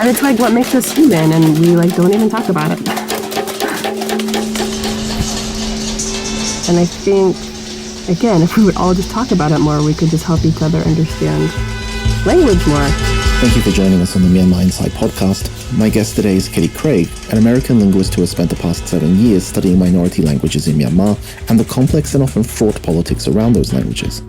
And it's like what makes us human, and we like don't even talk about it. And I think, again, if we would all just talk about it more, we could just help each other understand language more. Thank you for joining us on the Myanmar Insight podcast. My guest today is Kitty Craig, an American linguist who has spent the past 7 years studying minority languages in Myanmar and the complex and often fraught politics around those languages.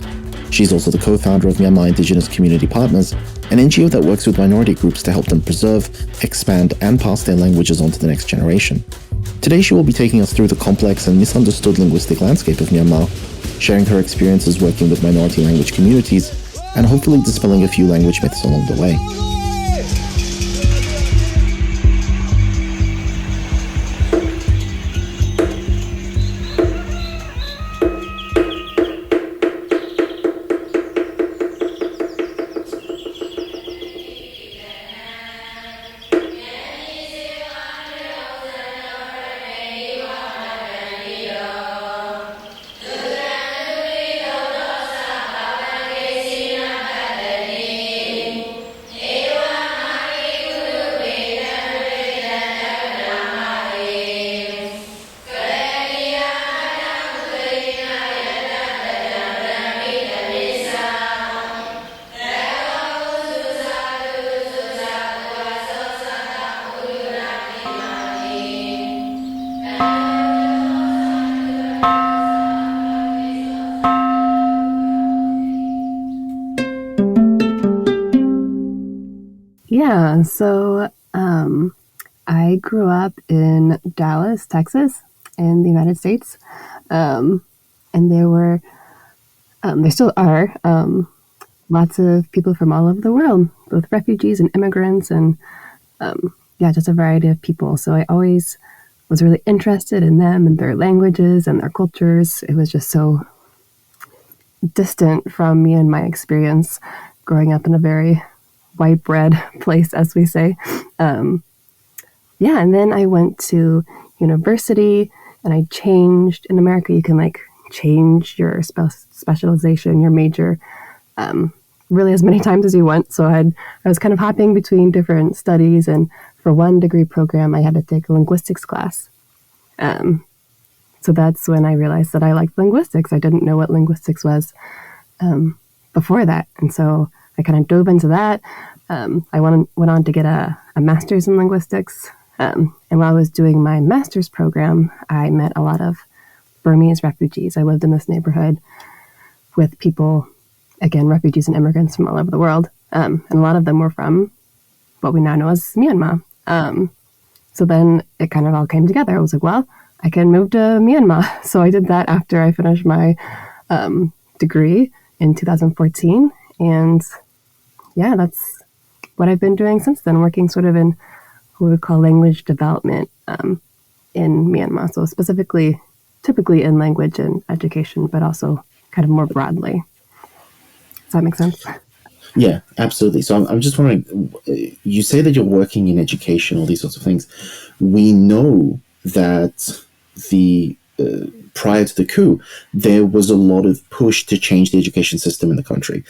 She's also the co-founder of Myanmar Indigenous Community Partners, an NGO that works with minority groups to help them preserve, expand, and pass their languages on to the next generation. Today she will be taking us through the complex and misunderstood linguistic landscape of Myanmar, sharing her experiences working with minority language communities, and hopefully dispelling a few language myths along the way. Yeah, so I grew up in Dallas, Texas, in the United States, and there still are, lots of people from all over the world, both refugees and immigrants, and just a variety of people. So I always was really interested in them and their languages and their cultures. It was just so distant from me and my experience growing up in a very white bread place, as we say. And then I went to university and I changed. In America, you can change your specialization, your major, really as many times as you want. So I was kind of hopping between different studies, and for one degree program, I had to take a linguistics class. So that's when I realized that I liked linguistics. I didn't know what linguistics was before that. And so I kind of dove into that. I went on to get a master's in linguistics. And while I was doing my master's program, I met a lot of Burmese refugees. I lived in this neighborhood with people, again, refugees and immigrants from all over the world. And a lot of them were from what we now know as Myanmar. So then it kind of all came together. I was like, well, I can move to Myanmar. So I did that after I finished my degree in 2014. And yeah, that's what I've been doing since then, working sort of in what we would call language development in Myanmar. So typically in language and education, but also kind of more broadly. Does that make sense? Yeah, absolutely. So I'm just wondering, you say that you're working in education, all these sorts of things. We know that prior to the coup, there was a lot of push to change the education system in the country.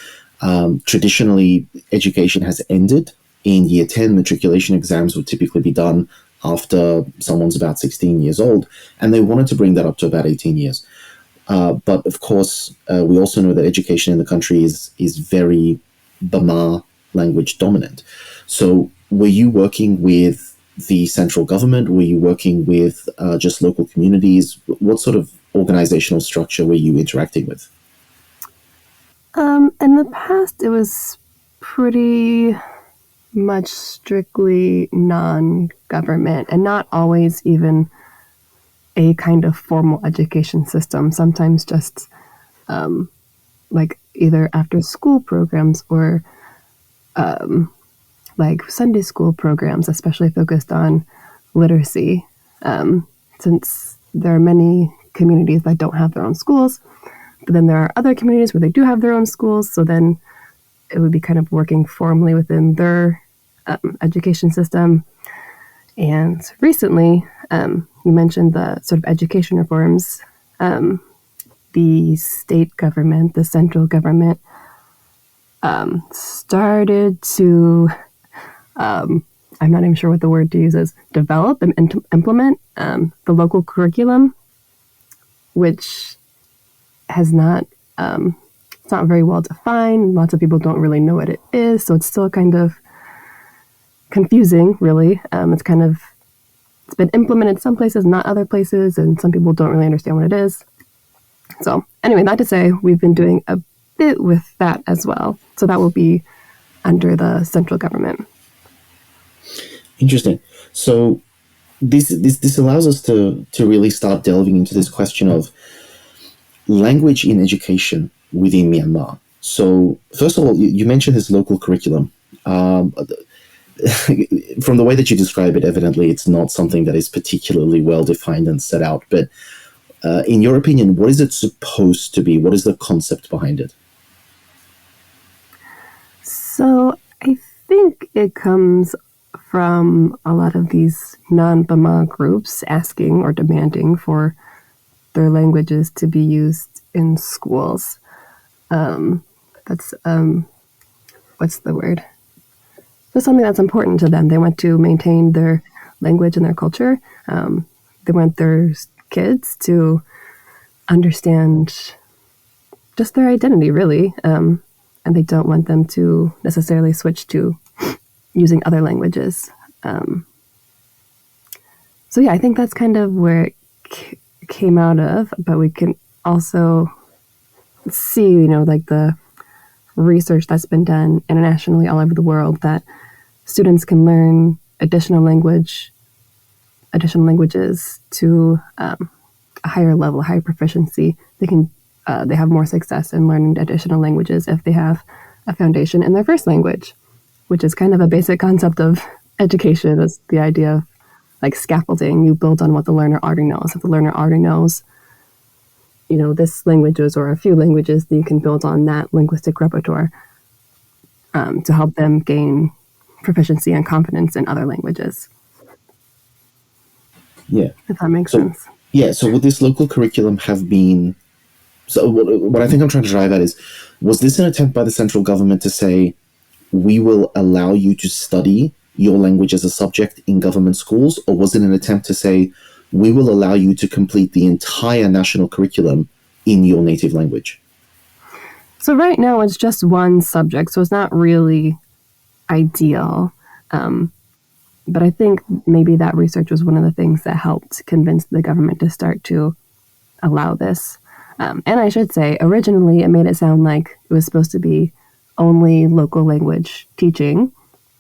Traditionally, education has ended in year 10. Matriculation exams would typically be done after someone's about 16 years old, and they wanted to bring that up to about 18 years. But of course, we also know that education in the country is very Burma language dominant. So were you working with the central government? Were you working with just local communities? What sort of organizational structure were you interacting with? In the past, it was pretty much strictly non-government and not always even a kind of formal education system. Sometimes just either after school programs or Sunday school programs, especially focused on literacy. Since there are many communities that don't have their own schools, but then there are other communities where they do have their own schools. So then it would be kind of working formally within their education system. And recently, you mentioned the sort of education reforms. The state government, the central government, started to I'm not even sure what the word to use is, develop and implement the local curriculum, which has not, it's not very well defined. Lots of people don't really know what it is, so it's still kind of confusing, really. It's been implemented some places, not other places, and some people don't really understand what it is. So anyway, that to say, we've been doing a bit with that as well. So that will be under the central government. Interesting. So this allows us to really start delving into this question of language in education within Myanmar. So first of all, you mentioned this local curriculum. From the way that you describe it, evidently it's not something that is particularly well defined and set out. But in your opinion, what is it supposed to be? What is the concept behind it? So I think it comes from a lot of these non-Burma groups asking or demanding for their languages to be used in schools. That's what's the word? That's something that's important to them. They want to maintain their language and their culture. They want their kids to understand just their identity, really. And they don't want them to necessarily switch to using other languages. So yeah, I think that's kind of where it came out of, but we can also see, like the research that's been done internationally all over the world, that students can learn additional languages to a higher level, higher proficiency. They have more success in learning additional languages if they have a foundation in their first language, which is kind of a basic concept of education. It's the idea of like scaffolding. You build on what the learner already knows. If the learner already knows, this languages or a few languages, then you can build on that linguistic repertoire to help them gain proficiency and confidence in other languages. Yeah. If that makes sense. Yeah. So would this local curriculum have been... So what I think I'm trying to drive at is, was this an attempt by the central government to say, we will allow you to study your language as a subject in government schools? Or was it an attempt to say, we will allow you to complete the entire national curriculum in your native language? So right now it's just one subject, so it's not really ideal. But I think maybe that research was one of the things that helped convince the government to start to allow this. And I should say, originally it made it sound like it was supposed to be only local language teaching,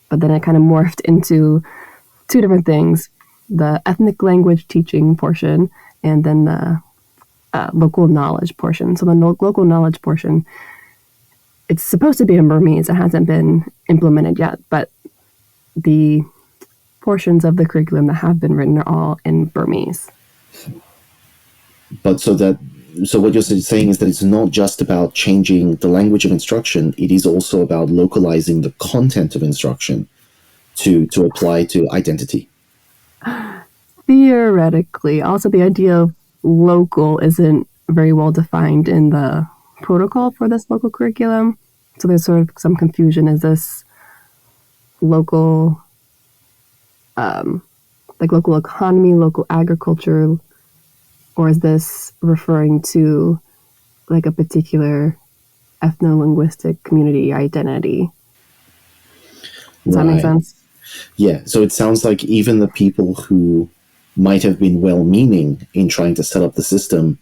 but then it kind of morphed into two different things: the ethnic language teaching portion and then the local knowledge portion. So the local knowledge portion, it's supposed to be in Burmese. It hasn't been implemented yet, but the portions of the curriculum that have been written are all in Burmese. But so what you're saying is that it's not just about changing the language of instruction, it is also about localizing the content of instruction to apply to identity. Theoretically. Also, the idea of local isn't very well defined in the protocol for this local curriculum. So there's sort of some confusion. Is this local, like local economy, local agriculture, or is this referring to like a particular ethno-linguistic community identity? Does that make sense? Yeah, so it sounds like even the people who might have been well-meaning in trying to set up the system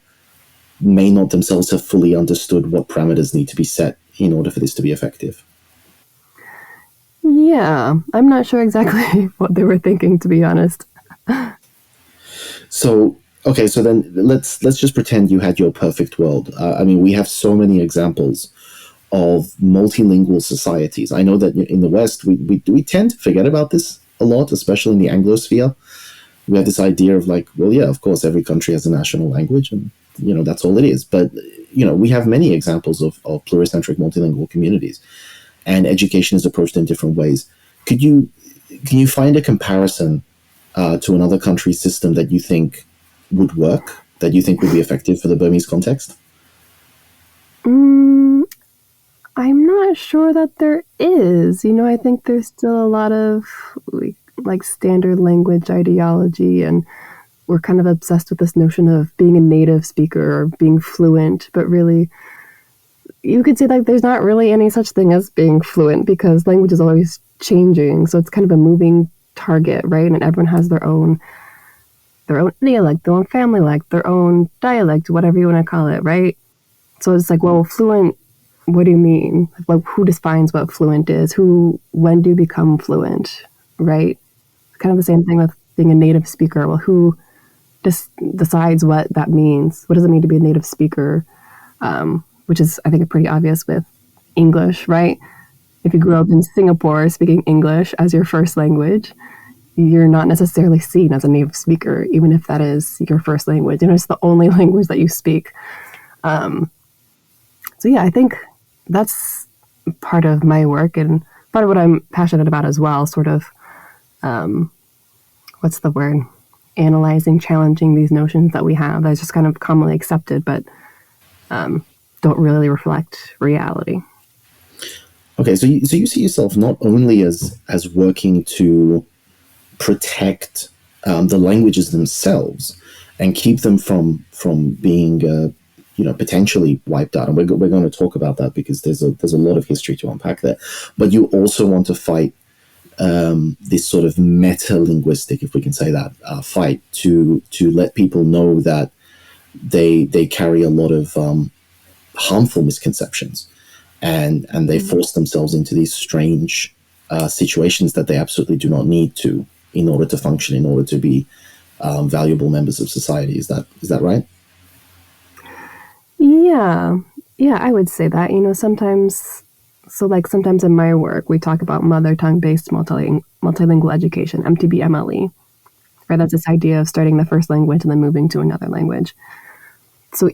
may not themselves have fully understood what parameters need to be set in order for this to be effective. Yeah, I'm not sure exactly what they were thinking, to be honest. So, okay, so then let's just pretend you had your perfect world. I mean, we have so many examples of multilingual societies. I know that in the West, we tend to forget about this a lot, especially in the Anglosphere. We have this idea of like, well, yeah, of course, every country has a national language, and that's all it is. But we have many examples of pluricentric multilingual communities, and education is approached in different ways. Can you find a comparison to another country's system that you think would work, that you think would be effective for the Burmese context? I'm not sure that there is. I think there's still a lot of like standard language ideology, and we're kind of obsessed with this notion of being a native speaker or being fluent, but really you could say like there's not really any such thing as being fluent because language is always changing. So it's kind of a moving target, right? And everyone has their own dialect, their own family like, their own dialect, whatever you want to call it, right? So it's like, well, fluent, what do you mean? Like, who defines what fluent is? When do you become fluent, right? Kind of the same thing with being a native speaker. Well, who decides what that means? What does it mean to be a native speaker? Which is, I think, pretty obvious with English, right? If you grew up in Singapore speaking English as your first language, you're not necessarily seen as a native speaker, even if that is your first language. It's the only language that you speak. So yeah, I think that's part of my work and part of what I'm passionate about as well, sort of, what's the word? Analyzing, challenging these notions that we have that's just kind of commonly accepted, but don't really reflect reality. Okay, so you see yourself not only as working to protect the languages themselves and keep them from being potentially wiped out, and we're going to talk about that because there's a lot of history to unpack there. But you also want to fight this sort of meta-linguistic, if we can say that, fight to let people know that they carry a lot of harmful misconceptions, and they force themselves into these strange situations that they absolutely do not need to in order to function, in order to be valuable members of society. Is that right? Yeah, I would say that. Sometimes in my work, we talk about mother tongue-based multilingual education, MTB-MLE, right? That's this idea of starting the first language and then moving to another language. So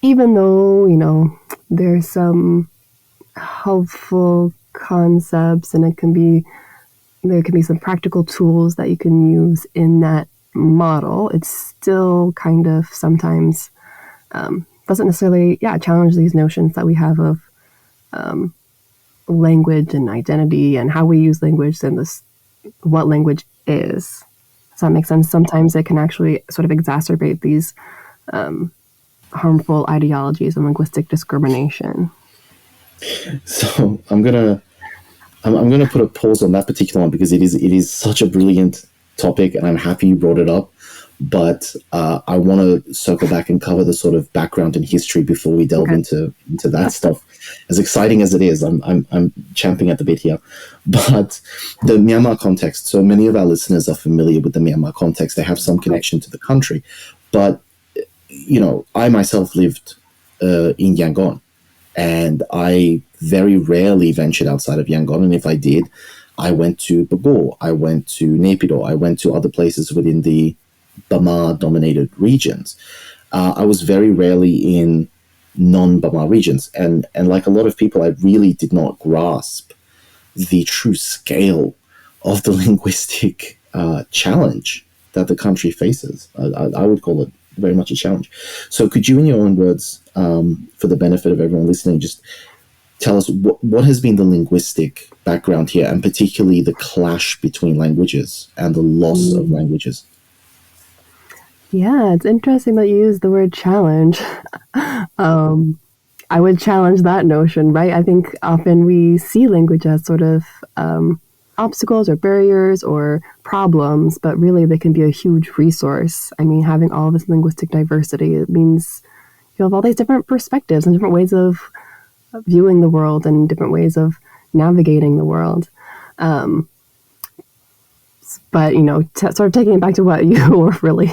even though, there's some helpful concepts and there can be some practical tools that you can use in that model, it's still kind of sometimes doesn't necessarily, challenge these notions that we have of language and identity and how we use language and what language is. Does that make sense? Sometimes it can actually sort of exacerbate these harmful ideologies and linguistic discrimination. So I'm gonna put a pause on that particular one because it is such a brilliant topic, and I'm happy you brought it up. But I want to circle back and cover the sort of background and history before we delve into that stuff. As exciting as it is, I'm champing at the bit here. But the Myanmar context. So many of our listeners are familiar with the Myanmar context. They have some connection to the country, but I myself lived in Yangon, and I very rarely ventured outside of Yangon. And if I did, I went to Bago, I went to Naypyidaw, I went to other places within the Burma-dominated regions. I was very rarely in non-Burma regions. And like a lot of people, I really did not grasp the true scale of the linguistic challenge that the country faces. I would call it very much a challenge. So could you, in your own words, for the benefit of everyone listening, just tell us what has been the linguistic background here, and particularly the clash between languages and the loss of languages? Yeah, it's interesting that you use the word challenge. I would challenge that notion, right? I think often we see language as sort of obstacles or barriers or problems, but really they can be a huge resource. I mean, having all this linguistic diversity, it means you have all these different perspectives and different ways of viewing the world and different ways of navigating the world. But, sort of taking it back to what you were really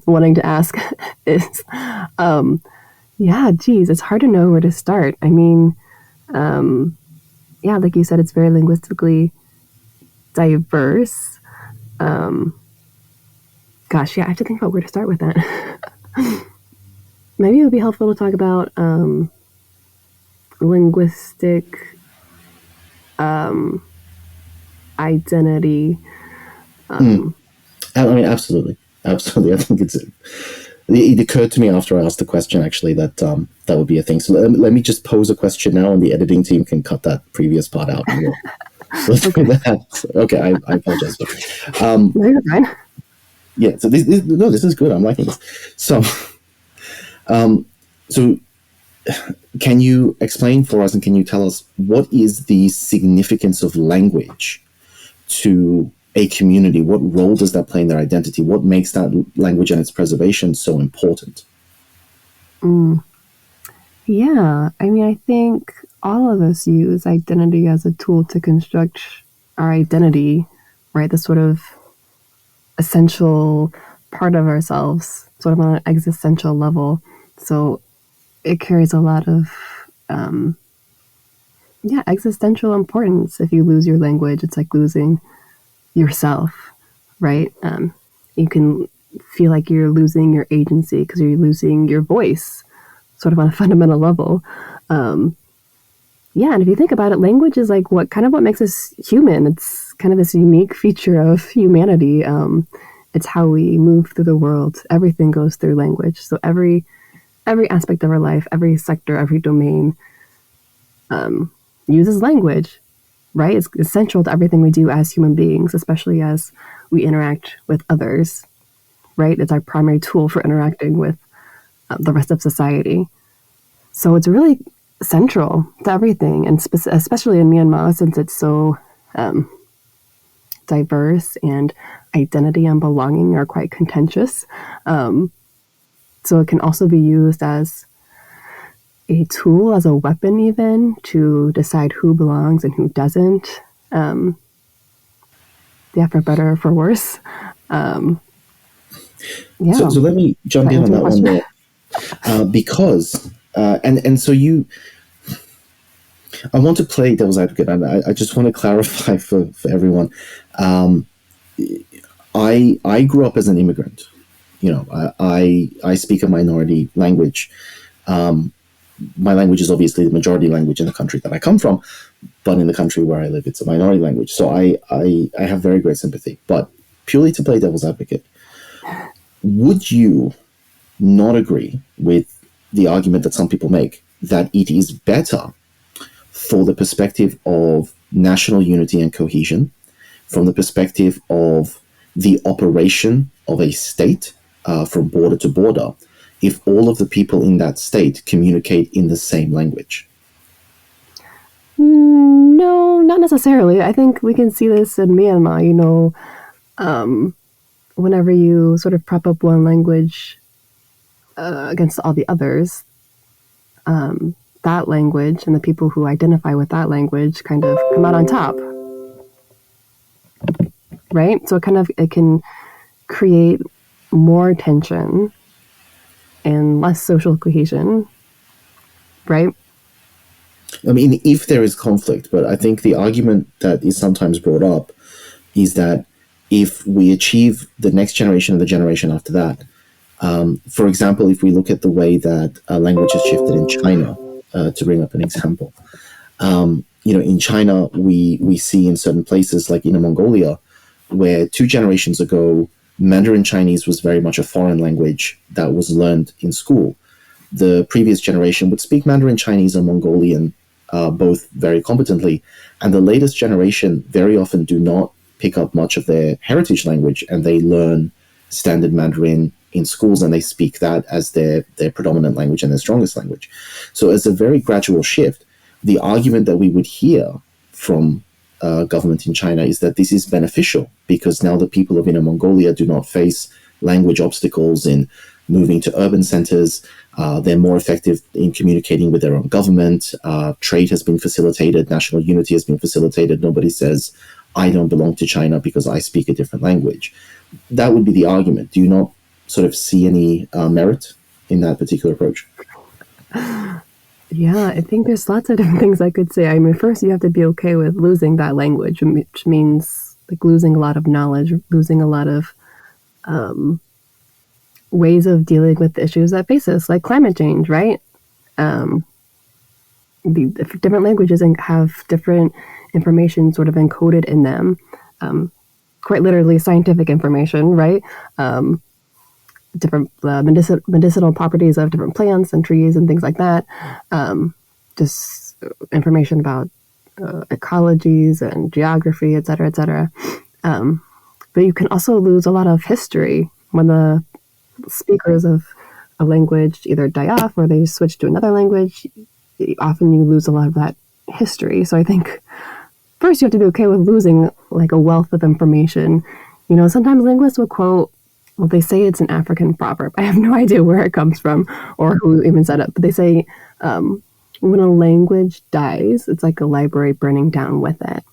wanting to ask is, it's hard to know where to start. I mean, like you said, it's very linguistically diverse. I have to think about where to start with that. Maybe it would be helpful to talk about linguistic identity. I mean, absolutely. I think it occurred to me after I asked the question, actually, that that would be a thing. So let me just pose a question now, and the editing team can cut that previous part out. Let's Okay. do that. Okay, I apologize. No, you're fine. Yeah, so this is good. I'm liking this. So, so can you explain for us and can you tell us what is the significance of language to a community? What role does that play in their identity? What makes that language and its preservation so important? Yeah, I mean, I think all of us use identity as a tool to construct our identity, right? The sort of essential part of ourselves, sort of on an existential level. So it carries a lot of, yeah, existential importance. If you lose your language, it's like losing yourself, right? You can feel like you're losing your agency because you're losing your voice, sort of on a fundamental level. Yeah, and if you think about it, language is like what makes us human. It's kind of this unique feature of humanity. It's how we move through the world. Everything goes through language. So every aspect of our life, every sector, every domain uses language, right? It's essential to everything we do as human beings, especially as we interact with others, right? It's our primary tool for interacting with the rest of society. So it's really central to everything, and especially in Myanmar, since it's so diverse and identity and belonging are quite contentious. So it can also be used as a tool, as a weapon, even to decide who belongs and who doesn't. Yeah, for better or for worse. Yeah. So let me Does jump that in on answer your that one question? there, because and so you, I want to play devil's advocate, and I just want to clarify for everyone. I grew up as an immigrant. You know, I speak a minority language. My language is obviously the majority language in the country that I come from, but in the country where I live, it's a minority language. So I have very great sympathy. But purely to play devil's advocate, would you not agree with the argument that some people make that it is better for the perspective of national unity and cohesion, from the perspective of the operation of a state from border to border, if all of the people in that state communicate in the same language? No, not necessarily. I think we can see this in Myanmar. Whenever you sort of prop up one language against all the others, that language and the people who identify with that language kind of come out on top, right? So it can create more tension and less social cohesion, right? I mean, if there is conflict, but I think the argument that is sometimes brought up is that if we achieve the next generation and the generation after that, for example, if we look at the way that language has shifted in China, to bring up an example, in China, we see in certain places like Inner Mongolia, where 2 generations ago, Mandarin Chinese was very much a foreign language that was learned in school. The previous generation would speak Mandarin Chinese and Mongolian both very competently, and the latest generation very often do not pick up much of their heritage language, and they learn standard Mandarin in schools, and they speak that as their predominant language and their strongest language. So it's a very gradual shift. The argument that we would hear from government in China is that this is beneficial because now the people of Inner Mongolia do not face language obstacles in moving to urban centers. They're more effective in communicating with their own government. Trade has been facilitated. National unity has been facilitated. Nobody says, I don't belong to China because I speak a different language. That would be the argument. Do you not sort of see any merit in that particular approach? Yeah, I think there's lots of different things I could say. I mean, first you have to be okay with losing that language, which means like losing a lot of knowledge, losing a lot of ways of dealing with the issues that face us, like climate change, right? The different languages and have different information sort of encoded in them, quite literally scientific information, right? Different medicinal properties of different plants and trees and things like that. Just information about ecologies and geography, et cetera, et cetera. But you can also lose a lot of history when the speakers of a language either die off or they switch to another language. Often you lose a lot of that history. So I think first you have to be okay with losing like a wealth of information. You know, sometimes linguists will quote, well, they say it's an African proverb. I have no idea where it comes from or who even said it, but they say when a language dies, it's like a library burning down with it.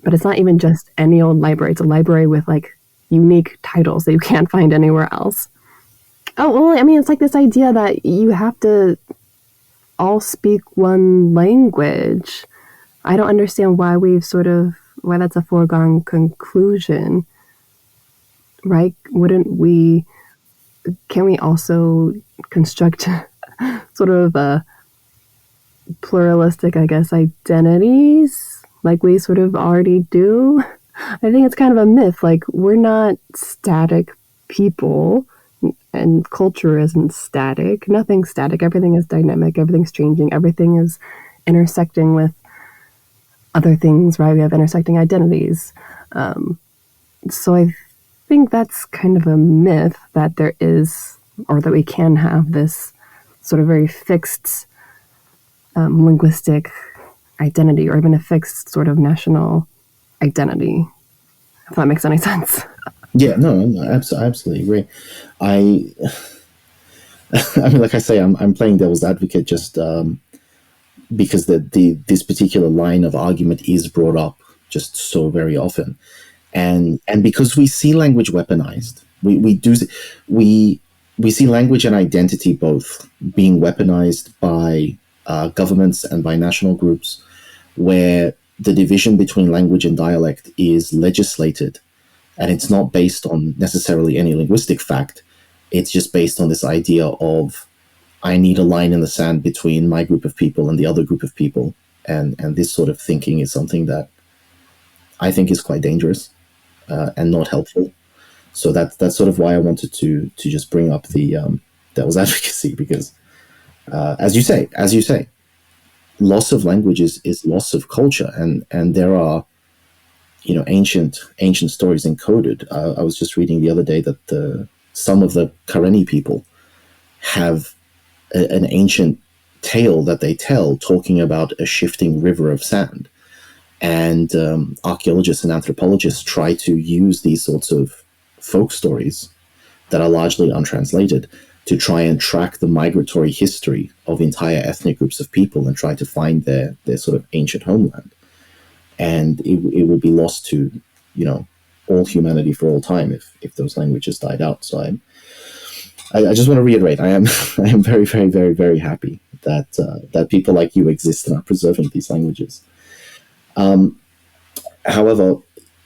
But it's not even just any old library. It's a library with like unique titles that you can't find anywhere else. Oh, well, I mean, it's like this idea that you have to all speak one language. I don't understand why why that's a foregone conclusion, right? Can we also construct sort of a pluralistic, I guess, identities like we sort of already do? I think it's kind of a myth. Like, we're not static people, and culture isn't static. Nothing's static. Everything is dynamic. Everything's changing. Everything is intersecting with other things, right? We have intersecting identities. So I think that's kind of a myth that there is, or that we can have this sort of very fixed linguistic identity, or even a fixed sort of national identity, if that makes any sense. Yeah, no, I absolutely agree. I, I mean, like I say, I'm playing devil's advocate just because this particular line of argument is brought up just so very often, and because we see language weaponized, we see language and identity both being weaponized by governments and by national groups, where the division between language and dialect is legislated, and it's not based on necessarily any linguistic fact. It's just based on this idea of, I need a line in the sand between my group of people and the other group of people, and this sort of thinking is something that I think is quite dangerous and not helpful. So that's sort of why I wanted to just bring up the devil's advocacy, because as you say, loss of language is loss of culture, and there are, you know, ancient stories encoded. I was just reading the other day that some of the Karenni people have an ancient tale that they tell, talking about a shifting river of sand, and archaeologists and anthropologists try to use these sorts of folk stories that are largely untranslated to try and track the migratory history of entire ethnic groups of people and try to find their sort of ancient homeland. And it would be lost to, you know, all humanity for all time if those languages died out. So I just want to reiterate, I am very, very, very, very happy that people like you exist and are preserving these languages. However,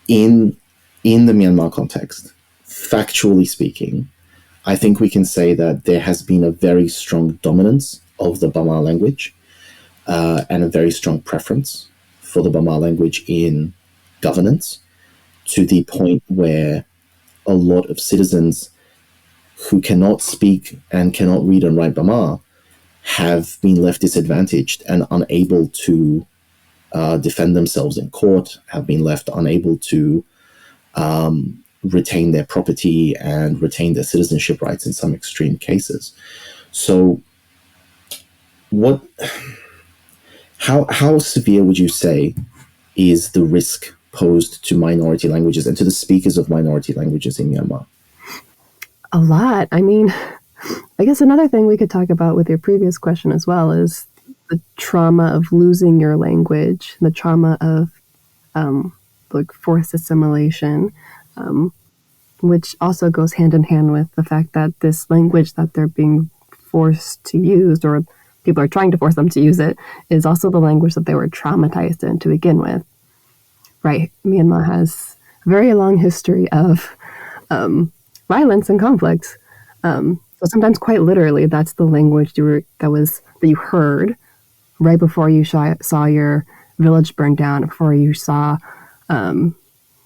in the Myanmar context, factually speaking, I think we can say that there has been a very strong dominance of the Bama language and a very strong preference for the Bama language in governance, to the point where a lot of citizens who cannot speak and cannot read and write Bama have been left disadvantaged and unable to defend themselves in court, have been left unable to retain their property and retain their citizenship rights in some extreme cases. So how severe would you say is the risk posed to minority languages and to the speakers of minority languages in Myanmar? A lot. I mean, I guess another thing we could talk about with your previous question as well is the trauma of losing your language, the trauma of like forced assimilation, which also goes hand in hand with the fact that this language that they're being forced to use, or people are trying to force them to use it, is also the language that they were traumatized in to begin with. Right? Myanmar has a very long history of violence and conflict. So sometimes, quite literally, that's the language that you heard right before you saw your village burned down, before you saw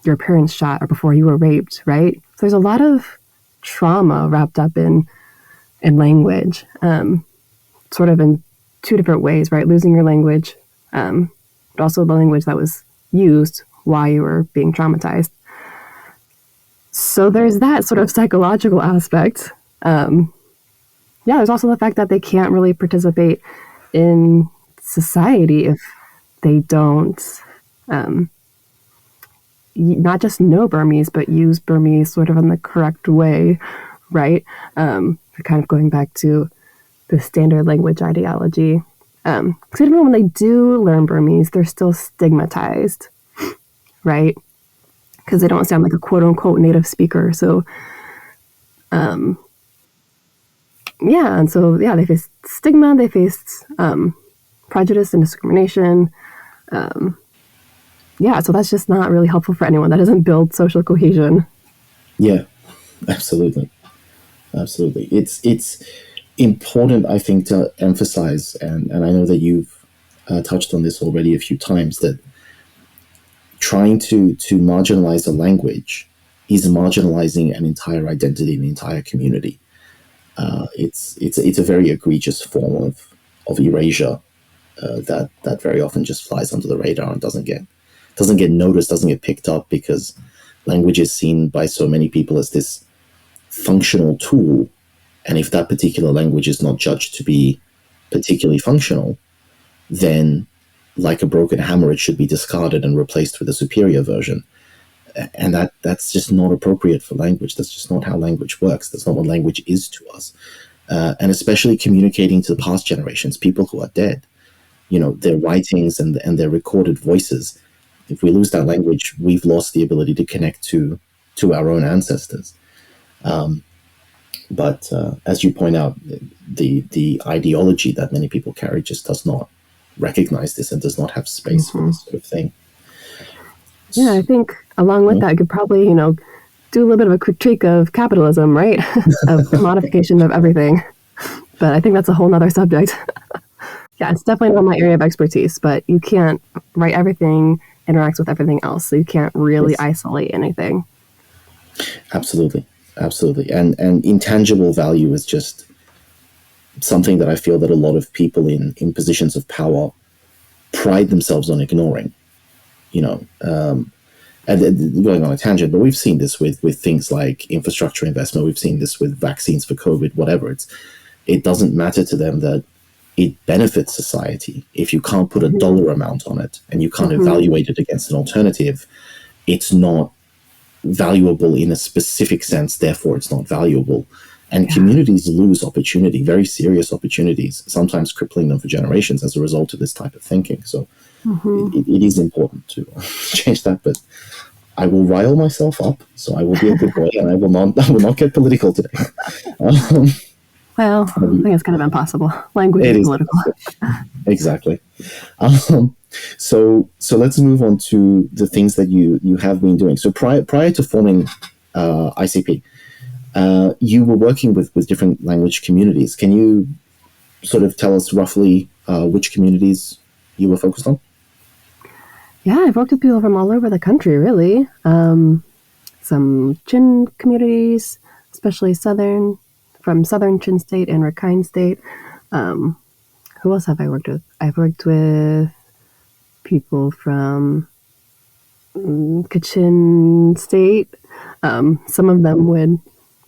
your parents shot, or before you were raped. Right? So there's a lot of trauma wrapped up in language, sort of in two different ways. Right? Losing your language but also the language that was used while you were being traumatized. So there's that sort of psychological aspect. There's also the fact that they can't really participate in society if they don't not just know Burmese, but use Burmese sort of in the correct way, right? Kind of going back to the standard language ideology. Because even when they do learn Burmese, they're still stigmatized, right? Because they don't sound like a quote-unquote native speaker. So, and so, they face stigma, they face prejudice and discrimination. So that's just not really helpful for anyone. That doesn't build social cohesion. Yeah, absolutely. Absolutely. It's important, I think, to emphasize, and I know that you've touched on this already a few times, that trying to marginalize a language is marginalizing an entire identity, an entire community. It's a very egregious form of erasure that very often just flies under the radar and doesn't get noticed, doesn't get picked up, because language is seen by so many people as this functional tool, and if that particular language is not judged to be particularly functional, then like a broken hammer, it should be discarded and replaced with a superior version. And that's just not appropriate for language. That's just not how language works. That's not what language is to us. And especially communicating to the past generations, people who are dead, their writings and their recorded voices. If we lose that language, we've lost the ability to connect to our own ancestors. But as you point out, the ideology that many people carry just does not recognize this and does not have space for this sort of thing. Yeah, I think along with that, you could probably, do a little bit of a critique of capitalism, right? Of modification of everything. But I think that's a whole nother subject. Yeah, it's definitely not my area of expertise, but you can't, right? Everything interacts with everything else, so you can't really isolate anything. Absolutely. And intangible value is just something that I feel that a lot of people in positions of power pride themselves on ignoring. And going on a tangent, but we've seen this with things like infrastructure investment. We've seen this with vaccines for COVID, whatever. It doesn't matter to them that it benefits society. If you can't put a dollar amount on it and you can't evaluate it against an alternative, it's not valuable in a specific sense, therefore it's not valuable. And communities lose opportunity, very serious opportunities, sometimes crippling them for generations as a result of this type of thinking. So it is important to change that, but I will rile myself up, so I will be a good boy, and I will not get political today. Well, I think it's kind of impossible. Language is political. Exactly. So let's move on to the things that you have been doing. So prior to forming ICP, you were working with different language communities. Can you sort of tell us roughly which communities you were focused on? Yeah, I've worked with people from all over the country, really. Some Chin communities, especially from Southern Chin State and Rakhine State. Who else have I worked with? I've worked with people from Kachin State. Some of them would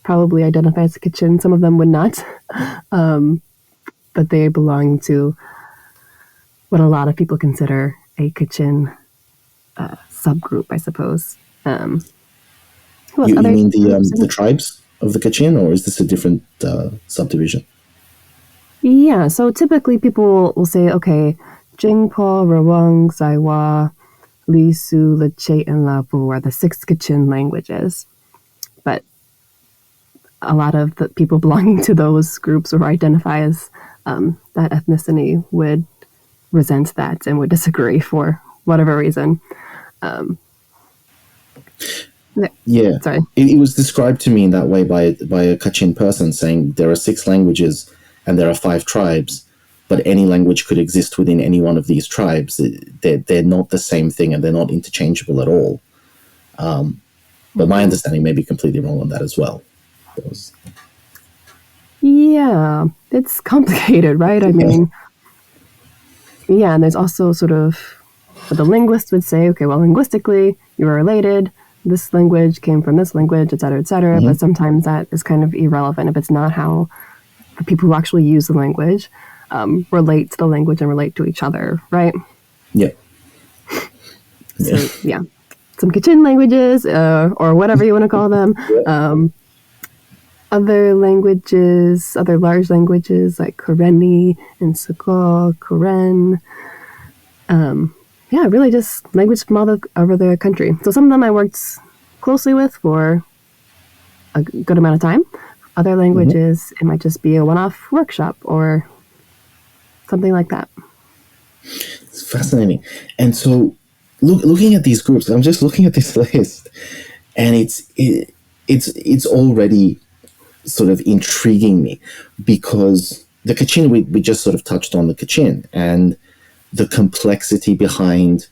probably identify as Kachin, some of them would not. But they belong to what a lot of people consider a Kachin subgroup, I suppose. You mean the tribes of the Kachin, or is this a different subdivision? Yeah, so typically people will say, okay, Jingpo, Rawang, Zaiwa, Lisu, Lechet, and Labu are the 6 Kachin languages. But a lot of the people belonging to those groups or identify as that ethnicity would resent that and would disagree for whatever reason. Yeah, sorry. It was described to me in that way by a Kachin person, saying there are 6 languages and there are 5 tribes, but any language could exist within any one of these tribes. They're not the same thing, and they're not interchangeable at all. But my understanding may be completely wrong on that as well. Yeah, it's complicated, right? I mean, yeah, and there's also sort of But the linguist would say, okay, well, linguistically, you are related. This language came from this language, et cetera, et cetera. Mm-hmm. But sometimes that is kind of irrelevant if it's not how the people who actually use the language relate to the language and relate to each other, right? Yeah. So, yeah. Some Kachin languages, or whatever you want to call them. Other languages, other large languages like Karenni and Sakol, Karen. Yeah, really just language from all over the country. So some of them I worked closely with for a good amount of time. Other languages, it might just be a one-off workshop or something like that. It's fascinating. And so, looking at these groups, I'm just looking at this list, and it's already sort of intriguing me, because the Kachin, we just sort of touched on the Kachin and the complexity behind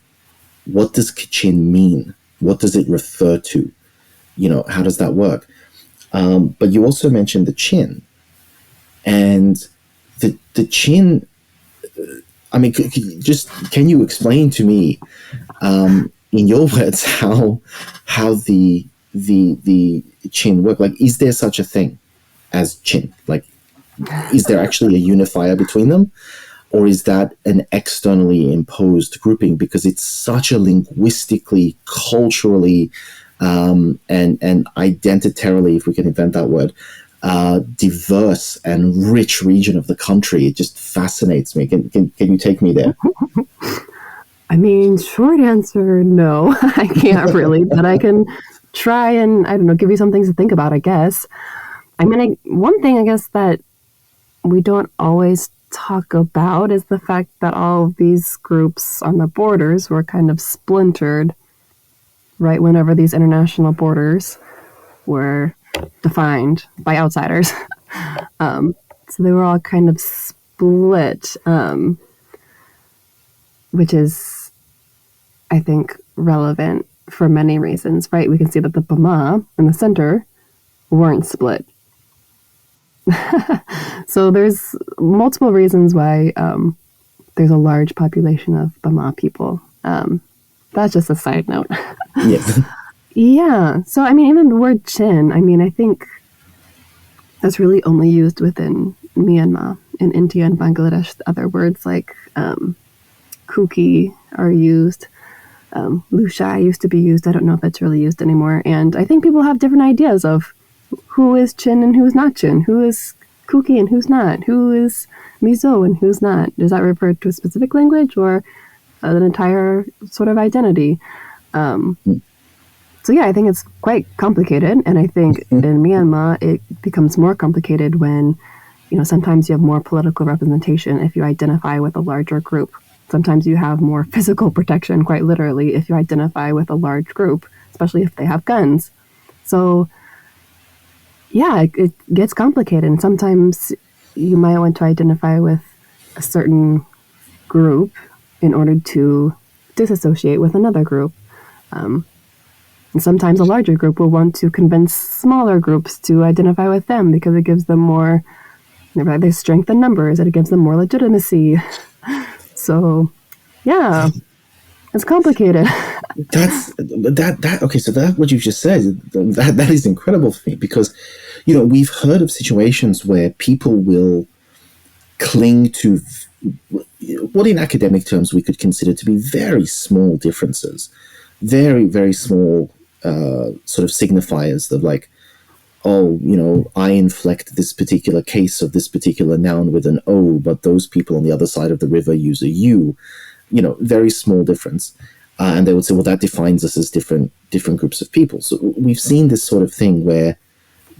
what does Kachin mean? What does it refer to? How does that work? But you also mentioned the Chin, and the Chin. I mean, can you explain to me, in your words, how the Chin work? Like, is there such a thing as Chin? Like, is there actually a unifier between them, or is that an externally imposed grouping because it's such a linguistically, culturally, and identitarily, if we can invent that word, diverse and rich region of the country? It just fascinates me. Can you take me there? I mean, short answer, no, I can't really, but I can try and, I don't know, give you some things to think about, I guess. I mean, one thing I guess that we don't always talk about is the fact that all of these groups on the borders were kind of splintered, right, whenever these international borders were defined by outsiders. So they were all kind of split, which is, I think, relevant for many reasons, right? We can see that the Bama in the center weren't split. So there's multiple reasons why there's a large population of Bama people. That's just a side note. Yes. Yeah. So, I mean, even the word Chin, I mean, I think that's really only used within Myanmar. In India and Bangladesh, other words like kuki are used. Lushai used to be used. I don't know if it's really used anymore. And I think people have different ideas of who is Chin and who's not Chin, who is kuki and who's not, who is Mizo and who's not. Does that refer to a specific language or an entire sort of identity? So yeah, I think it's quite complicated, and I think in Myanmar it becomes more complicated when, sometimes you have more political representation if you identify with a larger group. Sometimes you have more physical protection, quite literally, if you identify with a large group, especially if they have guns. So yeah, it gets complicated, and sometimes you might want to identify with a certain group in order to disassociate with another group. And sometimes a larger group will want to convince smaller groups to identify with them because it gives them more, there's strength in numbers, and it gives them more legitimacy. So, yeah, it's complicated. Okay, so that what you've just said, that is incredible for me, because we've heard of situations where people will cling to what in academic terms we could consider to be very small differences, very, very small sort of signifiers of like, I inflect this particular case of this particular noun with an O, but those people on the other side of the river use a U. Very small difference. And they would say, well, that defines us as different groups of people. So we've seen this sort of thing where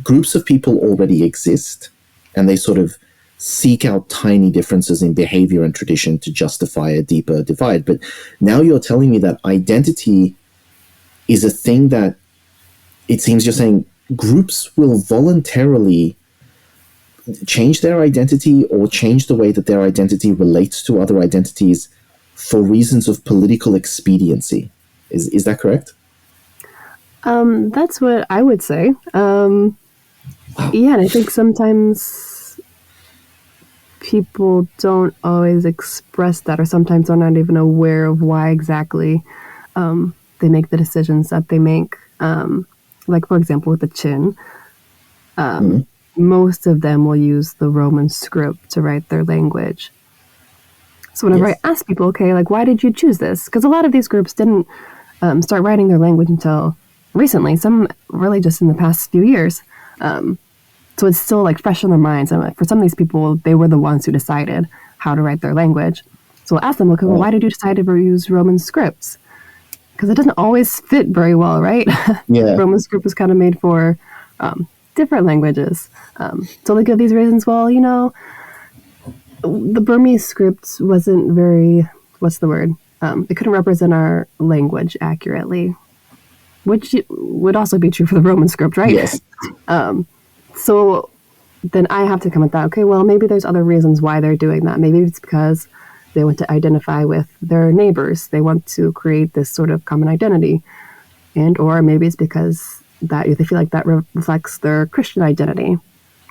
groups of people already exist, and they sort of seek out tiny differences in behavior and tradition to justify a deeper divide. But now you're telling me that identity is a thing that, it seems you're saying, groups will voluntarily change their identity or change the way that their identity relates to other identities for reasons of political expediency. Is that correct? That's what I would say. Wow. Yeah, and I think sometimes people don't always express that, or sometimes are not even aware of why exactly they make the decisions that they make. Like, for example, with the Chin, most of them will use the Roman script to write their language. So whenever I ask people, okay, like, why did you choose this? Because a lot of these groups didn't start writing their language until recently, some really just in the past few years. So it's still like fresh in their minds. And for some of these people, they were the ones who decided how to write their language. So we'll ask them, okay, well, why did you decide to use Roman scripts? Because it doesn't always fit very well, right? Yeah. Roman script was kind of made for different languages. So they give these reasons, well, you know, the Burmese script wasn't very, what's the word? It couldn't represent our language accurately, which would also be true for the Roman script, right? Yes. So then I have to come at that. Okay, well, maybe there's other reasons why they're doing that. Maybe it's because they want to identify with their neighbors. They want to create this sort of common identity. And or maybe it's because that they feel like that reflects their Christian identity,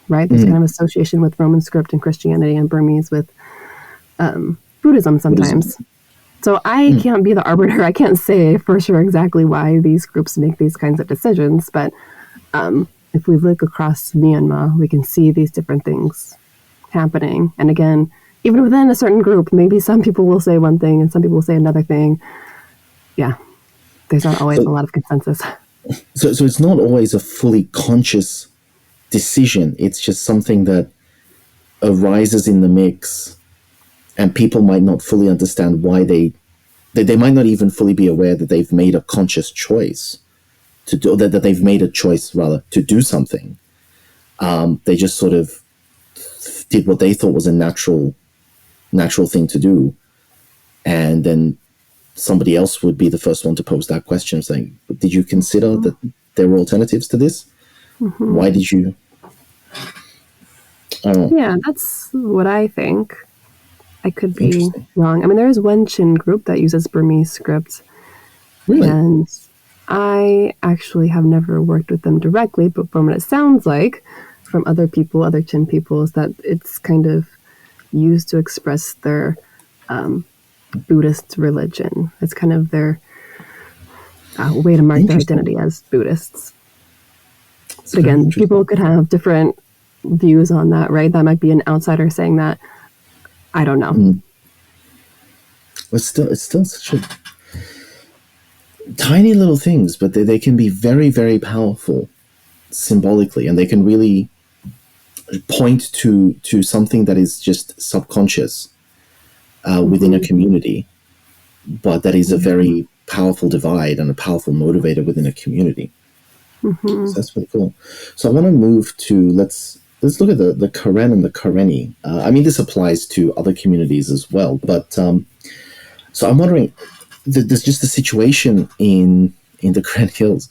right? There's kind of association with Roman script and Christianity, and Burmese with Buddhism sometimes. So I can't be the arbiter. I can't say for sure exactly why these groups make these kinds of decisions. But if we look across Myanmar, we can see these different things happening. And again, even within a certain group, maybe some people will say one thing and some people will say another thing. Yeah, there's not always a lot of consensus. So it's not always a fully conscious decision. It's just something that arises in the mix, and people might not fully understand why they might not even fully be aware that they've made a conscious choice to do that they've made a choice rather to do something. They just sort of did what they thought was a natural thing to do, and then somebody else would be the first one to pose that question, saying, "Did you consider that there were alternatives to this? Why did you?" Yeah, that's what I think. I could be wrong. I mean, there is one Chin group that uses Burmese scripts. Really? And I actually have never worked with them directly, but from what it sounds like from other people, other Chin people, is that it's kind of used to express their Buddhist religion. It's kind of their way to mark their identity as Buddhists. But again, people could have different views on that, right? That might be an outsider saying that. I don't know. It's still such a tiny little things, but they can be very, very powerful symbolically, and they can really point to something that is just subconscious within a community, but that is a very powerful divide and a powerful motivator within a community. So that's really cool. So I want to move to let's look at the Karen and the Karenni. I mean, this applies to other communities as well, but so I'm wondering, there's just a situation in the Karen Hills.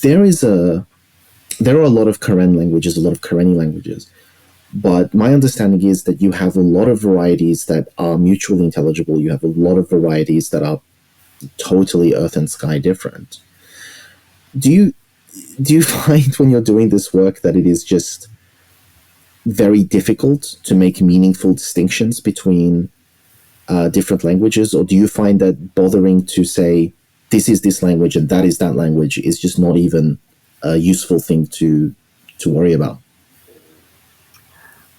There are a lot of Karen languages, a lot of Karenni languages, but my understanding is that you have a lot of varieties that are mutually intelligible. You have a lot of varieties that are totally earth and sky different. Do you find when you're doing this work that it is just very difficult to make meaningful distinctions between different languages, or do you find that bothering to say this is this language and that is that language is just not even a useful thing to worry about?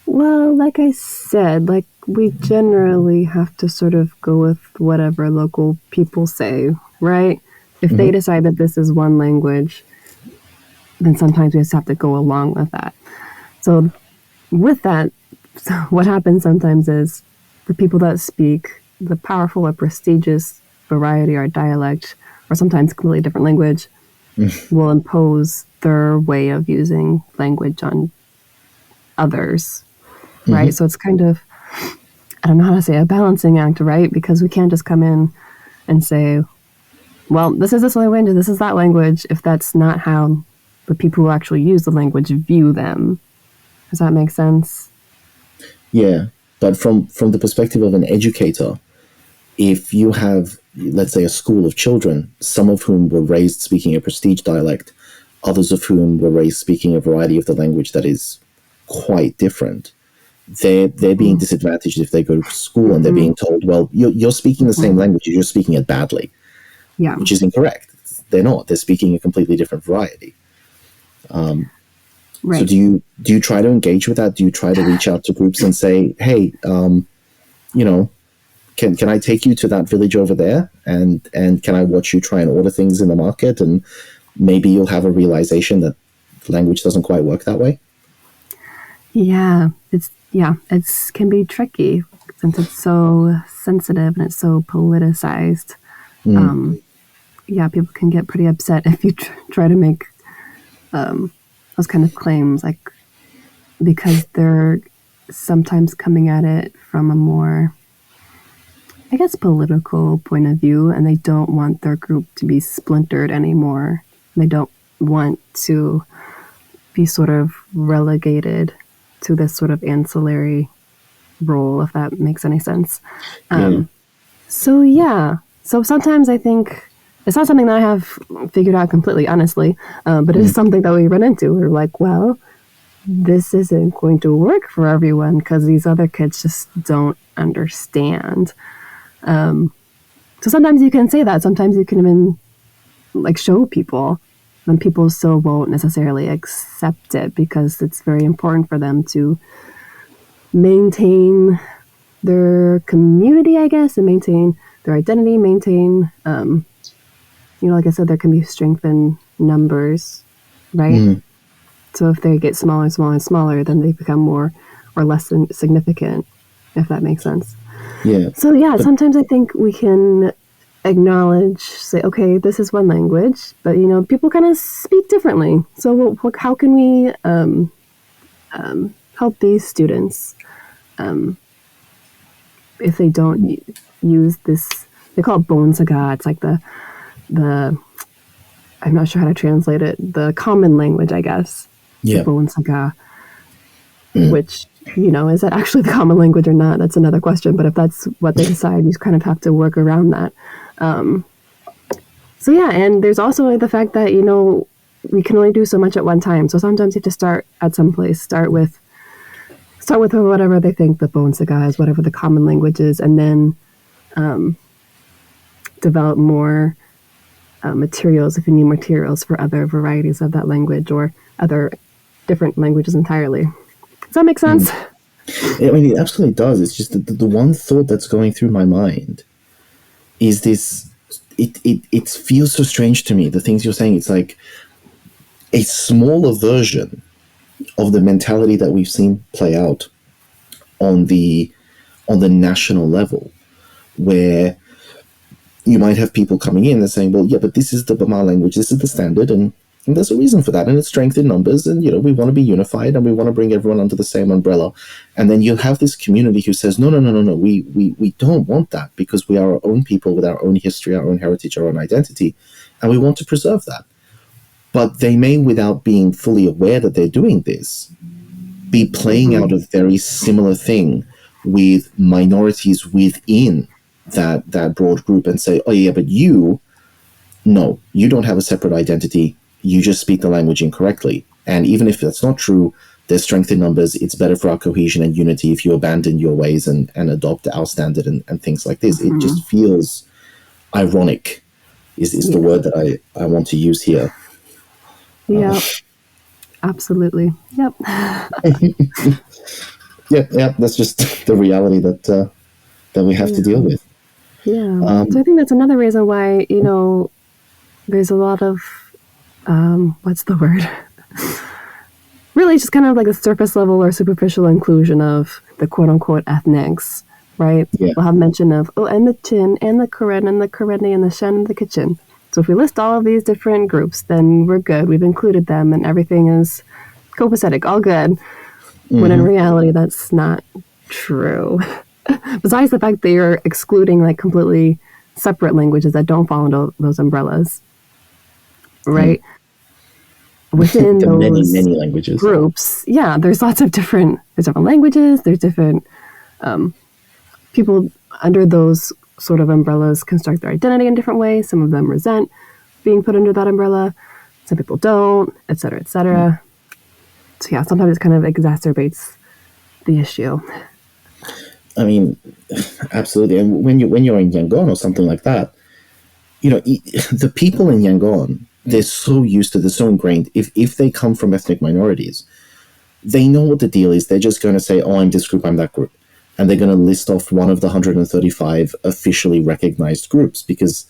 Well, like I said, like we generally have to sort of go with whatever local people say, right? If they decide that this is one language, then sometimes we just have to go along with that. So with that, what happens sometimes is the people that speak the powerful or prestigious variety or dialect, or sometimes completely different language, will impose their way of using language on others, right? So it's kind of, I don't know how to say, a balancing act, right? Because we can't just come in and say, well, this is this language and this is that language, if that's not how the people who actually use the language view them. Does that make sense? Yeah, but from the perspective of an educator, if you have, let's say, a school of children, some of whom were raised speaking a prestige dialect, others of whom were raised speaking a variety of the language that is quite different, they're being disadvantaged if they go to school and they're being told, well, you're speaking the same language, you're just speaking it badly, which is incorrect. They're not. They're speaking a completely different variety. Right. So do you try to engage with that? Do you try to reach out to groups and say, hey, can I take you to that village over there, and can I watch you try and order things in the market, and maybe you'll have a realization that language doesn't quite work that way? Yeah, it can be tricky since it's so sensitive and it's so politicized. People can get pretty upset if you try to make those kind of claims, like, because they're sometimes coming at it from a more, I guess, political point of view, and they don't want their group to be splintered anymore. They don't want to be sort of relegated to this sort of ancillary role, if that makes any sense. So sometimes I think it's not something that I have figured out completely, honestly, but it is something that we run into. We're like, well, this isn't going to work for everyone because these other kids just don't understand. So sometimes you can say that. Sometimes you can even like show people, and people still won't necessarily accept it because it's very important for them to maintain their community, I guess, and maintain their identity, maintain, like I said, there can be strength in numbers, right? So if they get smaller and smaller and smaller, then they become more or less significant, if that makes sense. Yeah. So sometimes I think we can acknowledge, say, okay, this is one language, but people kind of speak differently. So how can we help these students if they don't use this? They call it bonsaga. It's like the I'm not sure how to translate it. The common language, I guess. Yeah. Bonsaga, which is that actually the common language or not? That's another question. But if that's what they decide, you kind of have to work around that. And there's also the fact that we can only do so much at one time. So sometimes you have to start at some place. Start with whatever they think the bonsaga is, whatever the common language is, and then develop more materials, if you need materials for other varieties of that language or other different languages entirely. Does that make sense? I mean, it absolutely does. It's just the one thought that's going through my mind is this. It feels so strange to me. The things you're saying, it's like a smaller version of the mentality that we've seen play out on the national level, where you might have people coming in and saying, well, yeah, but this is the Burma language, this is the standard, and there's a reason for that, and it's strength in numbers, and we want to be unified, and we want to bring everyone under the same umbrella. And then you'll have this community who says, no, we don't want that, because we are our own people with our own history, our own heritage, our own identity, and we want to preserve that. But they may, without being fully aware that they're doing this, be playing out a very similar thing with minorities within that broad group, and say, oh yeah, but you don't have a separate identity, you just speak the language incorrectly. And even if that's not true, there's strength in numbers, it's better for our cohesion and unity if you abandon your ways and adopt our standard and things like this. It just feels ironic is the word that I want to use here. Yeah, absolutely. Yep. yeah, that's just the reality that we have to deal with. Yeah. So I think that's another reason why, there's a lot of, what's the word? Really just kind of like a surface level or superficial inclusion of the quote unquote ethnics, right? Yeah. We'll have mention of, and the Chin, and the Karen, and the Karenni, and the Shen, and the Kitchen. So if we list all of these different groups, then we're good. We've included them, and everything is copacetic, all good. When in reality, that's not true. Besides the fact that you're excluding like completely separate languages that don't fall into those umbrellas, right? Within those many languages groups, there's lots of different languages. There's different people under those sort of umbrellas construct their identity in different ways. Some of them resent being put under that umbrella. Some people don't, et cetera, et cetera. So sometimes it kind of exacerbates the issue. I mean, absolutely. And when you're in Yangon or something like that, the people in Yangon, they're so used to, they're so ingrained. If they come from ethnic minorities, they know what the deal is. They're just going to say, "Oh, I'm this group, I'm that group," and they're going to list off one of the 135 officially recognized groups because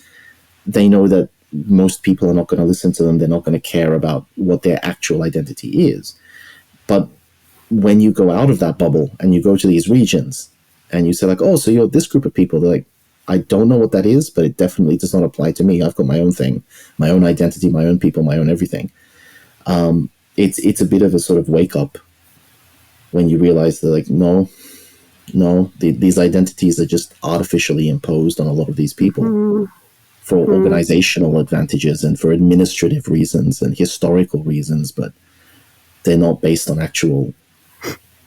they know that most people are not going to listen to them. They're not going to care about what their actual identity is. But when you go out of that bubble and you go to these regions and you say like, "Oh, so you're this group of people," they're like, "I don't know what that is, but it definitely does not apply to me. I've got my own thing, my own identity, my own people, my own everything." It's a bit of a sort of wake up when you realize that like, no, these identities are just artificially imposed on a lot of these people for organizational advantages and for administrative reasons and historical reasons, but they're not based on actual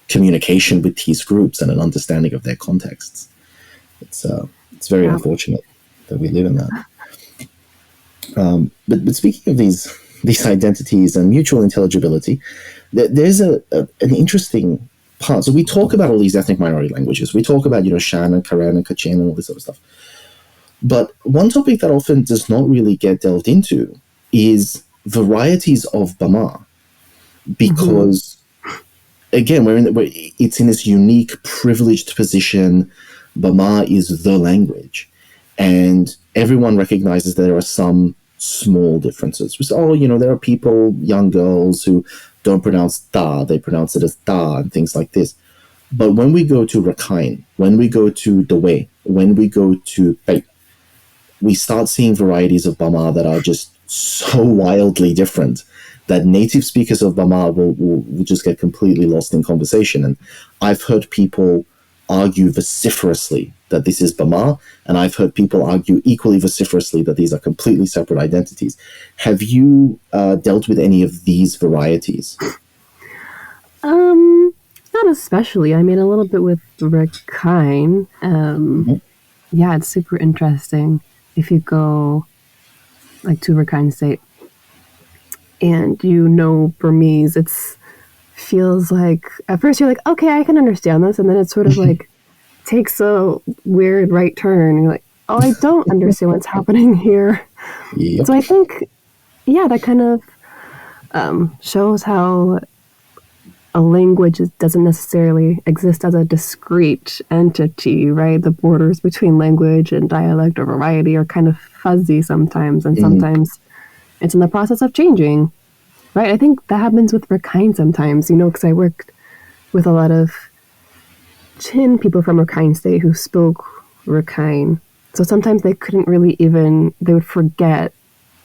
communication with these groups and an understanding of their contexts. It's very unfortunate that we live in that. But speaking of these identities and mutual intelligibility, there's an interesting part. So we talk about all these ethnic minority languages. We talk about, Shan and Karen and Kachin and all this other stuff. But one topic that often does not really get delved into is varieties of Bama, because again, it's in this unique, privileged position. Bama is the language, and everyone recognizes that there are some small differences. There are people, young girls, who don't pronounce da, they pronounce it as da, and things like this. But when we go to Rakhine, when we go to Dawe, when we go to Bai, we start seeing varieties of Bama that are just so wildly different that native speakers of Bama will just get completely lost in conversation. And I've heard people argue vociferously that this is Bama, and I've heard people argue equally vociferously that these are completely separate identities. Have you dealt with any of these varieties? Not especially. I mean, a little bit with Rakhine. Yeah, it's super interesting. If you go like to Rakhine State and Burmese, it's feels like at first you're like, okay, I can understand this, and then it sort of like takes a weird right turn. You're like, oh, I don't understand what's happening here. Yep. So I think, that kind of shows how a language doesn't necessarily exist as a discrete entity, right? The borders between language and dialect or variety are kind of fuzzy sometimes, and sometimes it's in the process of changing, right? I think that happens with Rakhine sometimes, because I worked with a lot of Chin people from Rakhine State who spoke Rakhine. So sometimes they couldn't really they would forget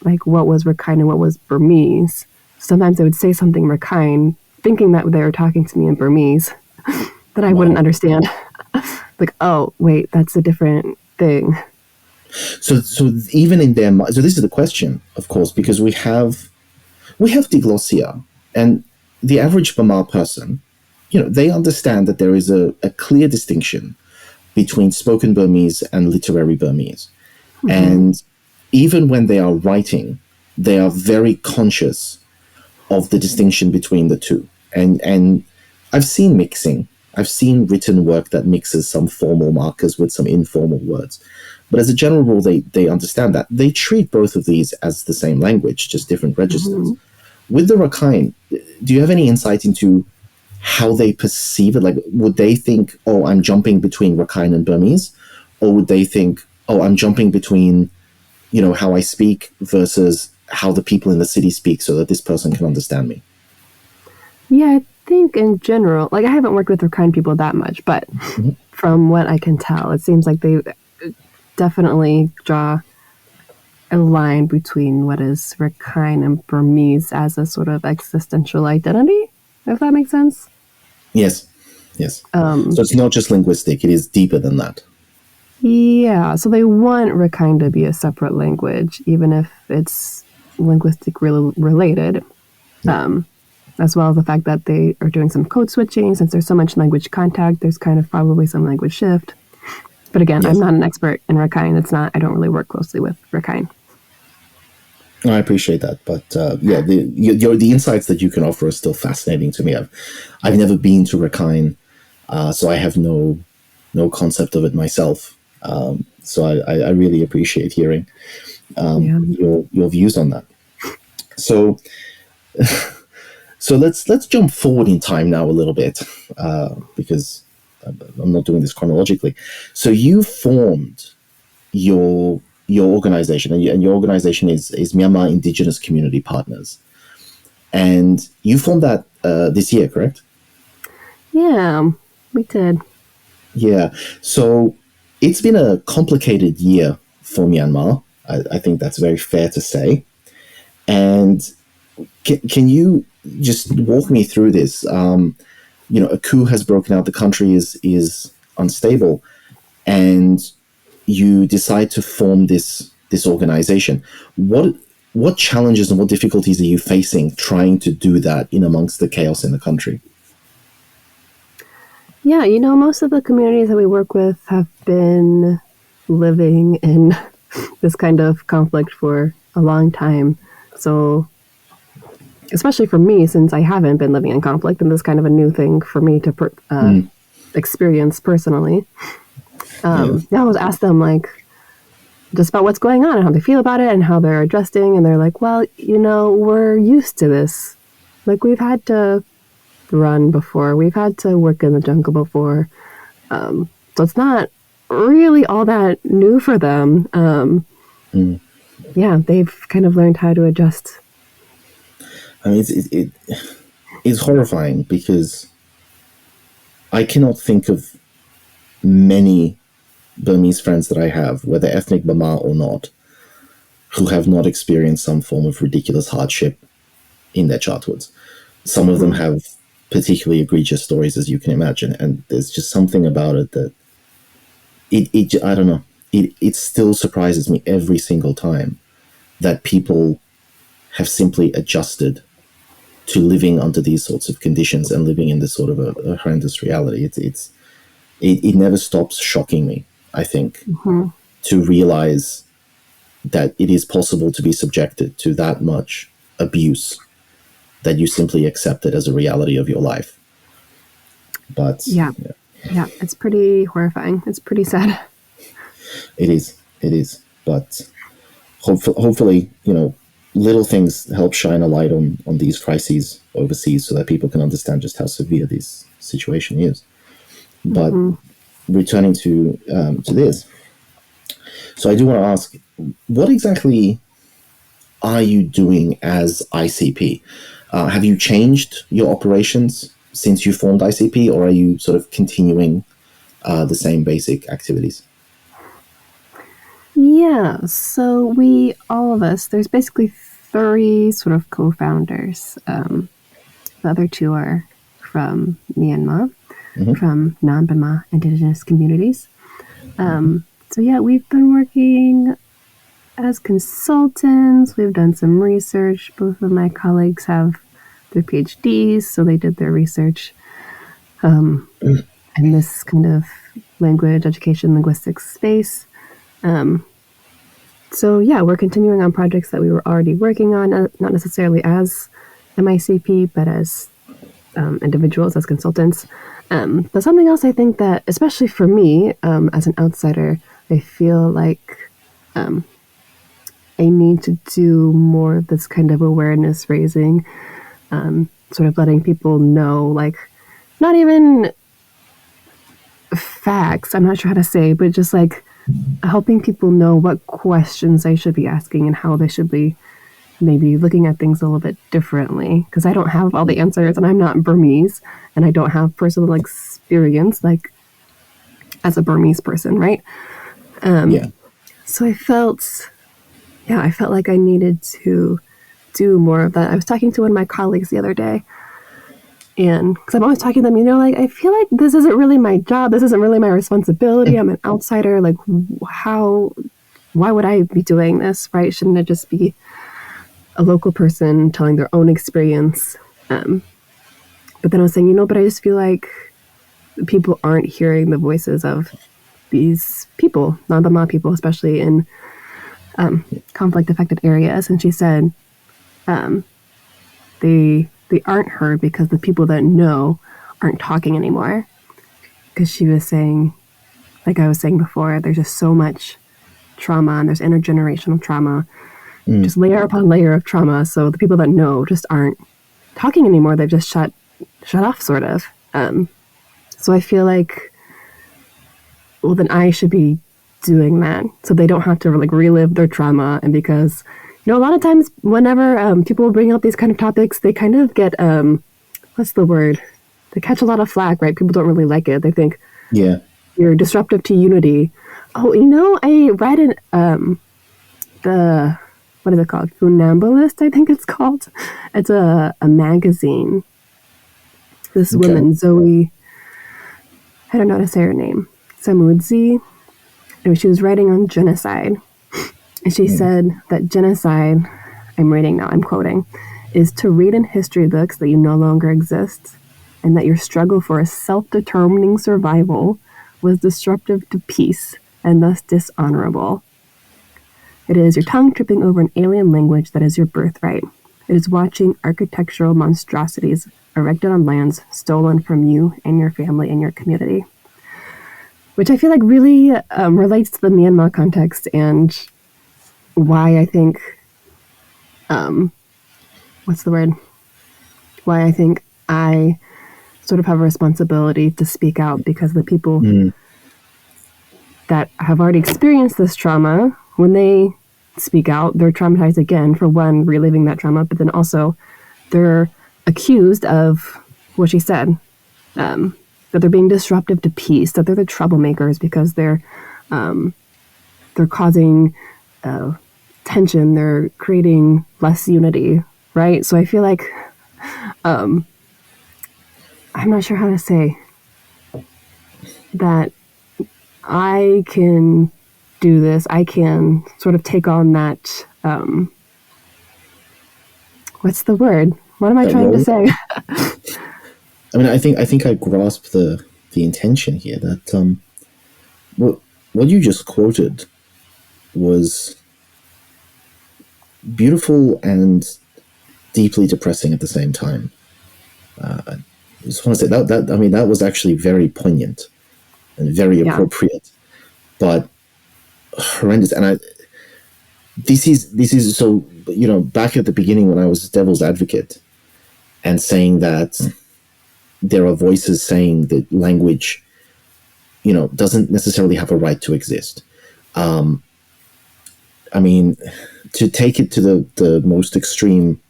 like what was Rakhine and what was Burmese. Sometimes they would say something Rakhine, thinking that they were talking to me in Burmese that I wouldn't understand. Like, oh, wait, that's a different thing. So even in their mind, so this is the question, of course, because we have diglossia, and the average Bama person, they understand that there is a clear distinction between spoken Burmese and literary Burmese. And even when they are writing, they are very conscious of the distinction between the two. And I've seen mixing. I've seen written work that mixes some formal markers with some informal words. But as a general rule, they understand that. They treat both of these as the same language, just different registers. With the Rakhine, do you have any insight into how they perceive it? Like, would they think, oh, I'm jumping between Rakhine and Burmese? Or would they think, oh, I'm jumping between, how I speak versus how the people in the city speak so that this person can understand me? Yeah, I think in general, like I haven't worked with Rakhine people that much, but from what I can tell, it seems like they definitely draw a line between what is Rakhine and Burmese as a sort of existential identity, if that makes sense. Yes. So it's not just linguistic, it is deeper than that. Yeah, so they want Rakhine to be a separate language, even if it's linguistic related. As well as the fact that they are doing some code switching. Since there's so much language contact, there's kind of probably some language shift. But again, I'm not an expert in Rakhine. I don't really work closely with Rakhine. I appreciate that, but the insights that you can offer are still fascinating to me. I've never been to Rakhine. So I have no concept of it myself. So I really appreciate hearing Yeah. your views on that. So so let's jump forward in time now a little bit, because I'm not doing this chronologically. So you formed your organization, and your organization is Myanmar Indigenous Community Partners, and you formed that this year, correct? Yeah, we did. Yeah. So it's been a complicated year for Myanmar. I think that's very fair to say. And can you just walk me through this? A coup has broken out. The country is unstable, and you decide to form this organization. What challenges and what difficulties are you facing trying to do that in amongst the chaos in the country? Yeah, most of the communities that we work with have been living in this kind of conflict for a long time. So, especially for me, since I haven't been living in conflict, and this is kind of a new thing for me to experience personally. Yeah. I always ask them, like, just about what's going on and how they feel about it and how they're adjusting. And they're like, well, we're used to this. Like, we've had to run before. We've had to work in the jungle before. So it's not really all that new for them. Yeah, they've kind of learned how to adjust. I mean, it's horrifying because I cannot think of many Burmese friends that I have, whether ethnic Burma or not, who have not experienced some form of ridiculous hardship in their childhoods. Some of them have particularly egregious stories, as you can imagine, and there's just something about it that I don't know. It still surprises me every single time that people have simply adjusted to living under these sorts of conditions and living in this sort of a horrendous reality. It never stops shocking me, I think, to realize that it is possible to be subjected to that much abuse that you simply accept it as a reality of your life. But Yeah, it's pretty horrifying. It's pretty sad. it is. But hopefully, little things help shine a light on these crises overseas so that people can understand just how severe this situation is. But returning to this, so I do want to ask, what exactly are you doing as ICP? Have you changed your operations since you formed ICP, or are you sort of continuing the same basic activities? Yeah, so all of us, there's basically 3 sort of co-founders. The other 2 are from Myanmar, from non-Burma indigenous communities. So yeah, we've been working as consultants. We've done some research. Both of my colleagues have their PhDs, so they did their research in this kind of language, education, linguistics space. So yeah, we're continuing on projects that we were already working on, not necessarily as MICP, but as individuals, as consultants. But something else I think that, especially for me, as an outsider, I feel like I need to do more of this kind of awareness raising, sort of letting people know, like, not even facts, I'm not sure how to say, but just like helping people know what questions they should be asking and how they should be maybe looking at things a little bit differently. Because I don't have all the answers, and I'm not Burmese, and I don't have personal experience, like, as a Burmese person, right? So I felt like I needed to do more of that. I was talking to one of my colleagues the other day, and because I'm always talking to them, like, I feel like this isn't really my job. This isn't really my responsibility. I'm an outsider. Like, why would I be doing this, right? Shouldn't it just be a local person telling their own experience? But then I was saying, but I just feel like people aren't hearing the voices of these people, non-Burma people, especially in conflict-affected areas. And she said they aren't heard because the people that know aren't talking anymore. because she was saying, like I was saying before, there's just so much trauma and there's intergenerational trauma, just layer upon layer of trauma. So the people that know just aren't talking anymore. They've just shut off, sort of. So I feel like, well, then I should be doing that so they don't have to like relive their trauma. And because, a lot of times whenever people bring up these kind of topics, they kind of get, what's the word? They catch a lot of flack, right? People don't really like it. They think, Yeah. you're disruptive to unity. Oh, I read in what is it called? Funambulist, I think it's called. It's a magazine. This woman, Zoe, I don't know how to say her name, Samudzi. Anyway, she was writing on genocide. And she said that genocide, I'm reading now, I'm quoting, is to read in history books that you no longer exist, and that your struggle for a self-determining survival was disruptive to peace and thus dishonorable. It is your tongue tripping over an alien language that is your birthright. It is watching architectural monstrosities erected on lands stolen from you and your family and your community. Which I feel like really relates to the Myanmar context and why I think, what's the word? Why I think I sort of have a responsibility to speak out, because the people that have already experienced this trauma, when they speak out, they're traumatized again, for one, reliving that trauma, but then also they're accused of what she said, that they're being disruptive to peace, that they're the troublemakers because they're causing tension, they're creating less unity, right? So I feel like I'm not sure how to say that I can do this. I can sort of take on that. What's the word? What am I trying to say? I mean, I think I grasp the intention here. That what you just quoted was beautiful and deeply depressing at the same time. I just want to say that was actually very poignant and very appropriate, but horrendous. And this is so, back at the beginning when I was devil's advocate and saying that there are voices saying that language, doesn't necessarily have a right to exist. I mean, to take it to the most extreme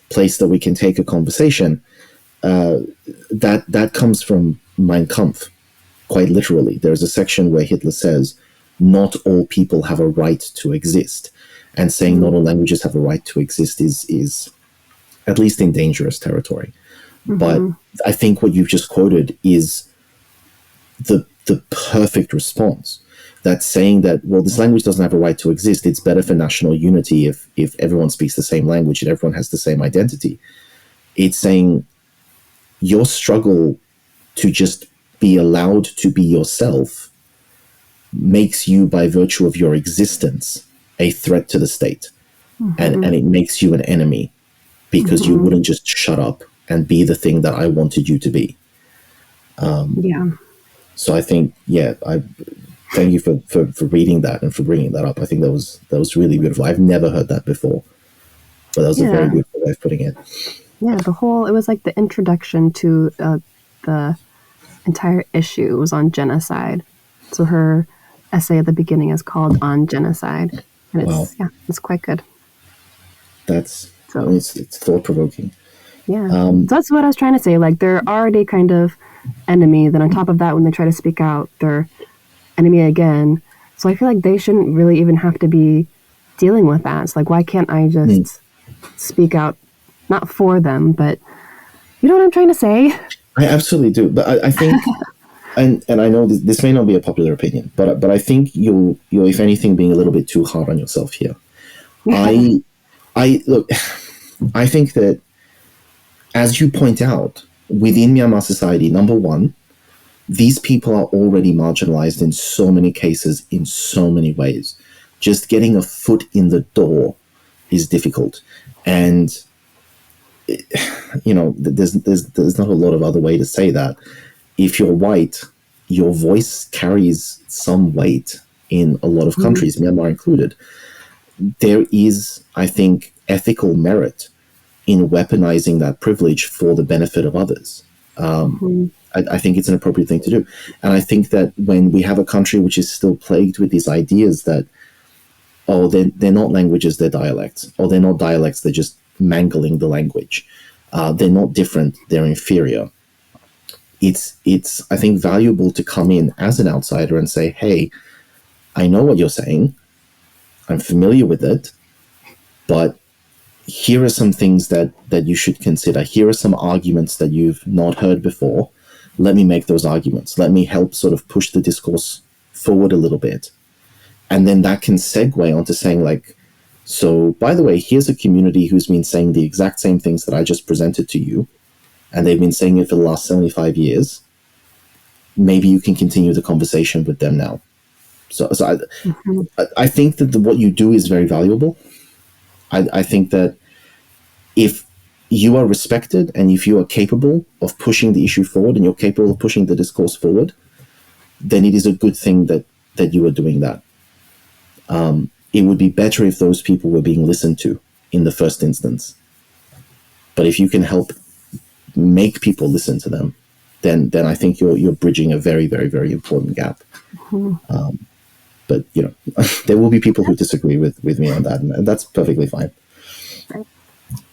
place that we can take a conversation, that comes from Mein Kampf, quite literally. There's a section where Hitler says, not all people have a right to exist. And saying not all languages have a right to exist is at least in dangerous territory. But I think what you've just quoted is the perfect response. That's saying that, well, this language doesn't have a right to exist. It's better for national unity if everyone speaks the same language and everyone has the same identity. It's saying your struggle to just be allowed to be yourself makes you, by virtue of your existence, a threat to the state. And it makes you an enemy because you wouldn't just shut up and be the thing that I wanted you to be. So I think, I thank you for reading that and for bringing that up. I think that was really beautiful. I've never heard that before, but that was a very beautiful way of putting it. Yeah, it was like the introduction to the entire issue was on genocide. So her essay at the beginning is called On Genocide. And it's quite good. It's thought-provoking. Yeah. So that's what I was trying to say. Like, they're already kind of enemy. Then on top of that, when they try to speak out, they're enemy again. So I feel like they shouldn't really even have to be dealing with that. It's like, why can't I just speak out, not for them, but you know what I'm trying to say? I absolutely do. But I think, and I know this may not be a popular opinion, but I think you're, if anything, being a little bit too hard on yourself here. I think that, as you point out, within Myanmar society, number one, these people are already marginalized in so many cases, in so many ways. Just getting a foot in the door is difficult. And, there's not a lot of other way to say that. If you're white your voice carries some weight in a lot of countries, Myanmar included. There is, I think, ethical merit in weaponizing that privilege for the benefit of others. I think it's an appropriate thing to do. And I think that when we have a country which is still plagued with these ideas that, oh, they're not languages, they're dialects. Or they're not dialects, they're just mangling the language. They're not different, they're inferior. It's I think, valuable to come in as an outsider and say, hey, I know what you're saying. I'm familiar with it. But here are some things that you should consider. Here are some arguments that you've not heard before. Let me make those arguments. Let me help sort of push the discourse forward a little bit. And then that can segue onto saying, like, so, by the way, here's a community who's been saying the exact same things that I just presented to you, and they've been saying it for the last 75 years. Maybe you can continue the conversation with them now. So I think that what you do is very valuable. I think that if you are respected and if you are capable of pushing the issue forward and you're capable of pushing the discourse forward, then it is a good thing that you are doing that. It would be better if those people were being listened to in the first instance. But if you can help make people listen to them, then I think you're bridging a very, very, very important gap. But, there will be people who disagree with me on that, and that's perfectly fine.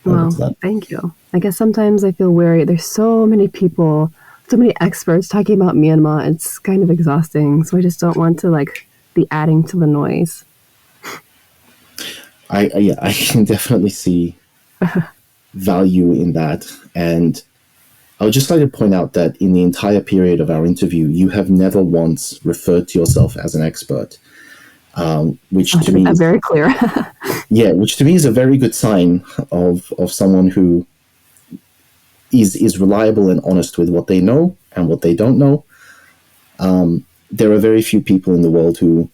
Well, thank you. I guess sometimes I feel wary. There's so many people, so many experts talking about Myanmar. It's kind of exhausting. So I just don't want to be adding to the noise. I can definitely see value in that. And I would just like to point out that in the entire period of our interview, you have never once referred to yourself as an expert, which to me is very clear. Yeah, which to me is a very good sign of someone who is reliable and honest with what they know and what they don't know. There are very few people in the world who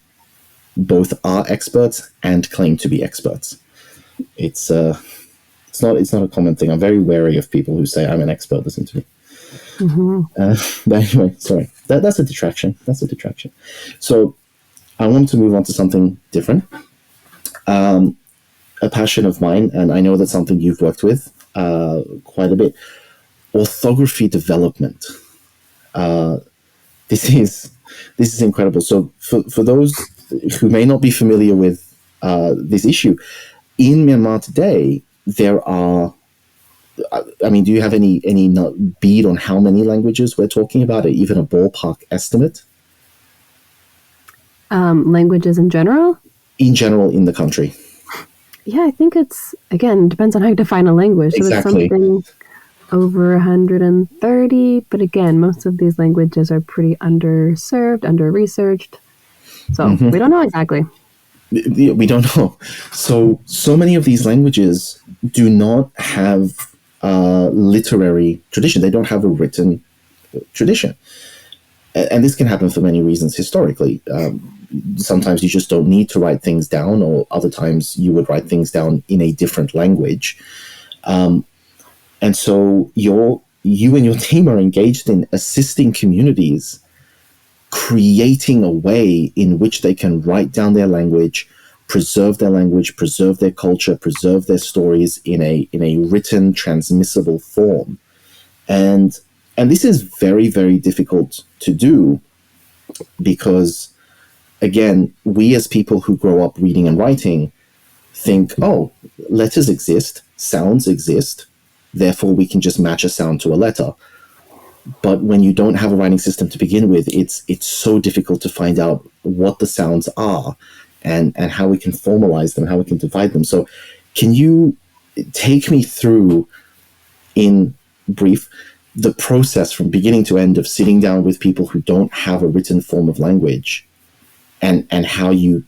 both are experts and claim to be experts. It's not a common thing. I'm very wary of people who say I'm an expert. Listen to me. But anyway, sorry. That's a detraction. So I want to move on to something different. A passion of mine, and I know that's something you've worked with quite a bit. Orthography development. This is incredible. So for those who may not be familiar with this issue, in Myanmar today, there are, do you have any bead on how many languages we're talking about, or even a ballpark estimate? Languages in general? In general, in the country. Yeah, I think it's, again, depends on how you define a language. So exactly. It's something over 130, but again, most of these languages are pretty underserved, under-researched. So we don't know exactly. We don't know. So many of these languages do not have a literary tradition. They don't have a written tradition. And this can happen for many reasons historically. Sometimes you just don't need to write things down, or other times you would write things down in a different language. And so you and your team are engaged in assisting communities creating a way in which they can write down their language, preserve their culture, preserve their stories in a written, transmissible form. And this is very, very difficult to do because, again, we as people who grow up reading and writing think, oh, letters exist, sounds exist, therefore we can just match a sound to a letter. But when you don't have a writing system to begin with, it's so difficult to find out what the sounds are and how we can formalize them, how we can divide them. So can you take me through, in brief, the process from beginning to end of sitting down with people who don't have a written form of language and how you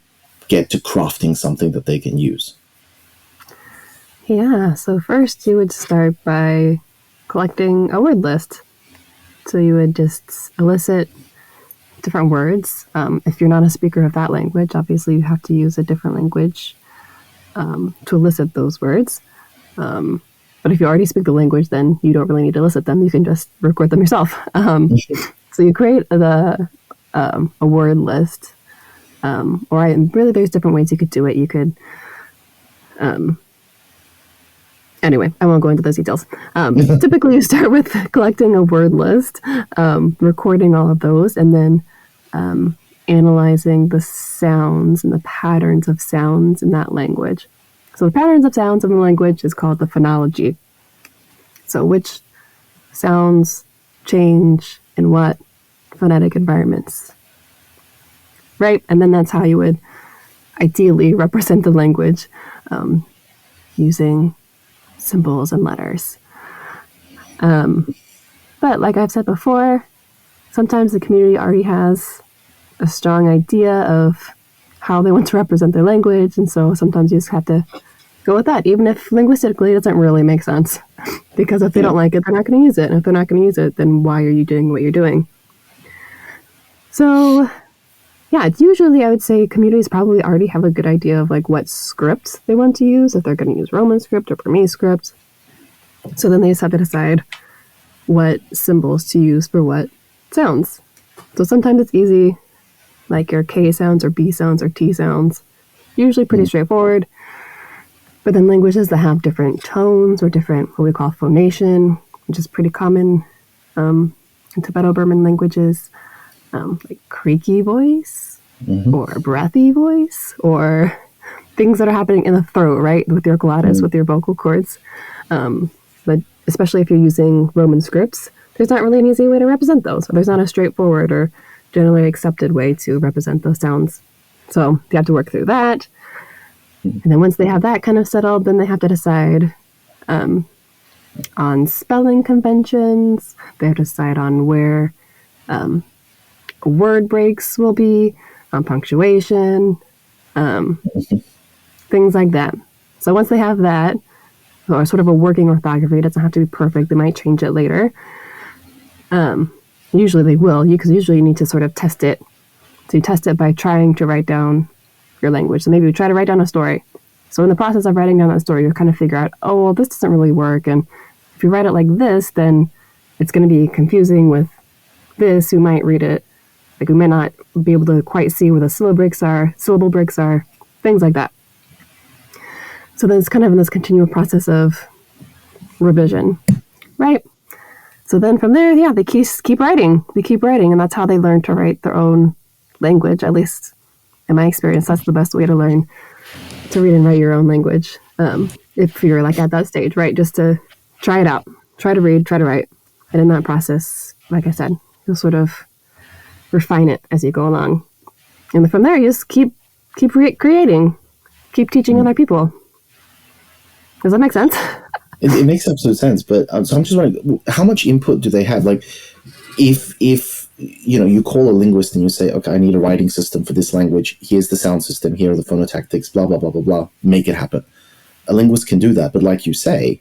get to crafting something that they can use? Yeah, so first you would start by collecting a word list. So you would just elicit different words. If you're not a speaker of that language, obviously you have to use a different language to elicit those words. But if you already speak the language, then you don't really need to elicit them. You can just record them yourself. So you create a word list, really there's different ways you could do it. You could, anyway, I won't go into those details. Typically, you start with collecting a word list, recording all of those, and then analyzing the sounds and the patterns of sounds in that language. So the patterns of sounds in the language is called the phonology. So which sounds change in what phonetic environments, right? And then that's how you would ideally represent the language using symbols and letters. But like I've said before, sometimes the community already has a strong idea of how they want to represent their language, and so sometimes you just have to go with that, even if linguistically it doesn't really make sense. Because if they don't like it, they're not going to use it. And if they're not going to use it, then why are you doing what you're doing? So, yeah, it's usually, I would say, communities probably already have a good idea of like what scripts they want to use, if they're going to use Roman script or Burmese script. So then they just have to decide what symbols to use for what sounds. So sometimes it's easy, like your K sounds or B sounds or T sounds. Usually pretty straightforward. But then languages that have different tones or different, what we call phonation, which is pretty common in Tibeto-Burman languages, like creaky voice or breathy voice, or things that are happening in the throat, right, with your glottis, with your vocal cords. But especially if you're using Roman scripts, there's not really an easy way to represent those. Or there's not a straightforward or generally accepted way to represent those sounds. So you have to work through that. And then once they have that kind of settled, then they have to decide on spelling conventions. They have to decide on where word breaks will be, on punctuation, things like that. So once they have that, or sort of a working orthography, it doesn't have to be perfect. They might change it later. Usually they will, because usually you need to sort of test it. So you test it by trying to write down your language. So maybe you try to write down a story. So in the process of writing down that story, you kind of figure out, oh, well, this doesn't really work. And if you write it like this, then it's going to be confusing with this, who might read it. Like we might not be able to quite see where the syllable breaks are, things like that. So then it's kind of in this continual process of revision, right? So then from there, yeah, they keep writing. They keep writing, and that's how they learn to write their own language. At least in my experience, that's the best way to learn to read and write your own language. If you're like at that stage, right? Just to try it out, try to read, try to write. And in that process, like I said, you'll sort of refine it as you go along. And from there, you just keep creating, keep teaching other people. Does that make sense? It makes absolute sense, but so I'm just wondering, how much input do they have? Like, if you call a linguist and you say, okay, I need a writing system for this language. Here's the sound system. Here are the phonotactics. Blah blah blah blah blah. Make it happen. A linguist can do that, but like you say,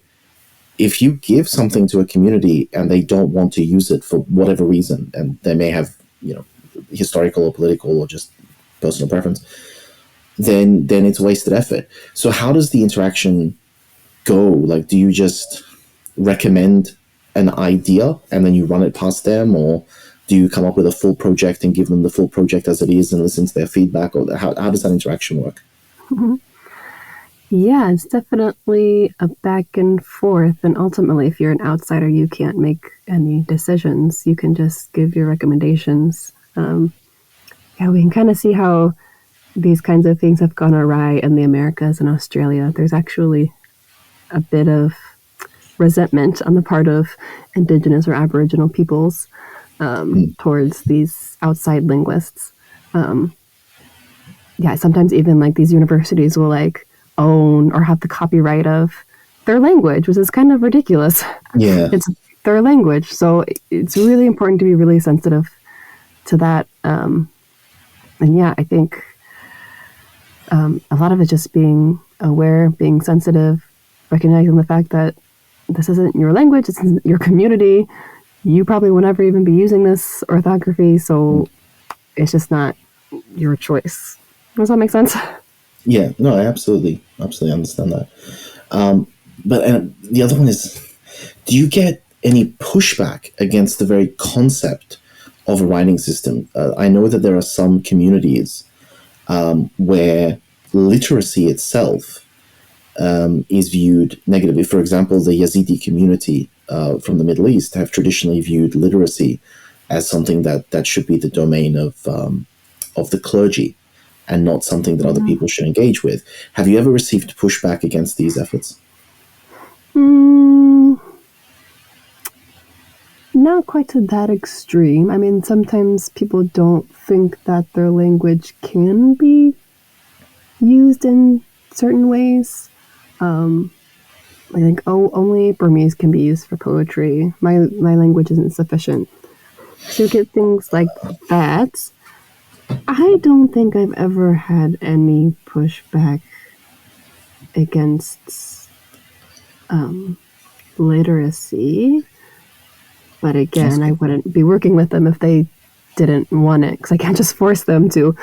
if you give something to a community and they don't want to use it for whatever reason, and they may have historical or political or just personal preference, then it's wasted effort. So how does the interaction go? Like, do you just recommend an idea and then you run it past them, or do you come up with a full project and give them the full project as it is and listen to their feedback, or how does that interaction work? Mm-hmm. Yeah, it's definitely a back and forth, and ultimately if you're an outsider you can't make any decisions. You can just give your recommendations. We can kind of see how these kinds of things have gone awry in the Americas and Australia. There's actually a bit of resentment on the part of indigenous or Aboriginal peoples towards these outside linguists. Sometimes even like these universities will like own or have the copyright of their language, which is kind of ridiculous. Yeah. It's their language. So it's really important to be really sensitive to that. I think a lot of it just being aware, being sensitive, recognizing the fact that this isn't your language, this isn't your community. You probably will never even be using this orthography, so it's just not your choice. Does that make sense? Yeah, no, I absolutely understand that. But the other one is, do you get any pushback against the very concept of a writing system. I know that there are some communities where literacy itself is viewed negatively. For example, the Yazidi community from the Middle East have traditionally viewed literacy as something that should be the domain of the clergy and not something that other people should engage with. Have you ever received pushback against these efforts? Not quite to that extreme. I mean, sometimes people don't think that their language can be used in certain ways. I think, only Burmese can be used for poetry. My language isn't sufficient. To get things like that, I don't think I've ever had any pushback against literacy. But again, I wouldn't be working with them if they didn't want it, because I can't just force them to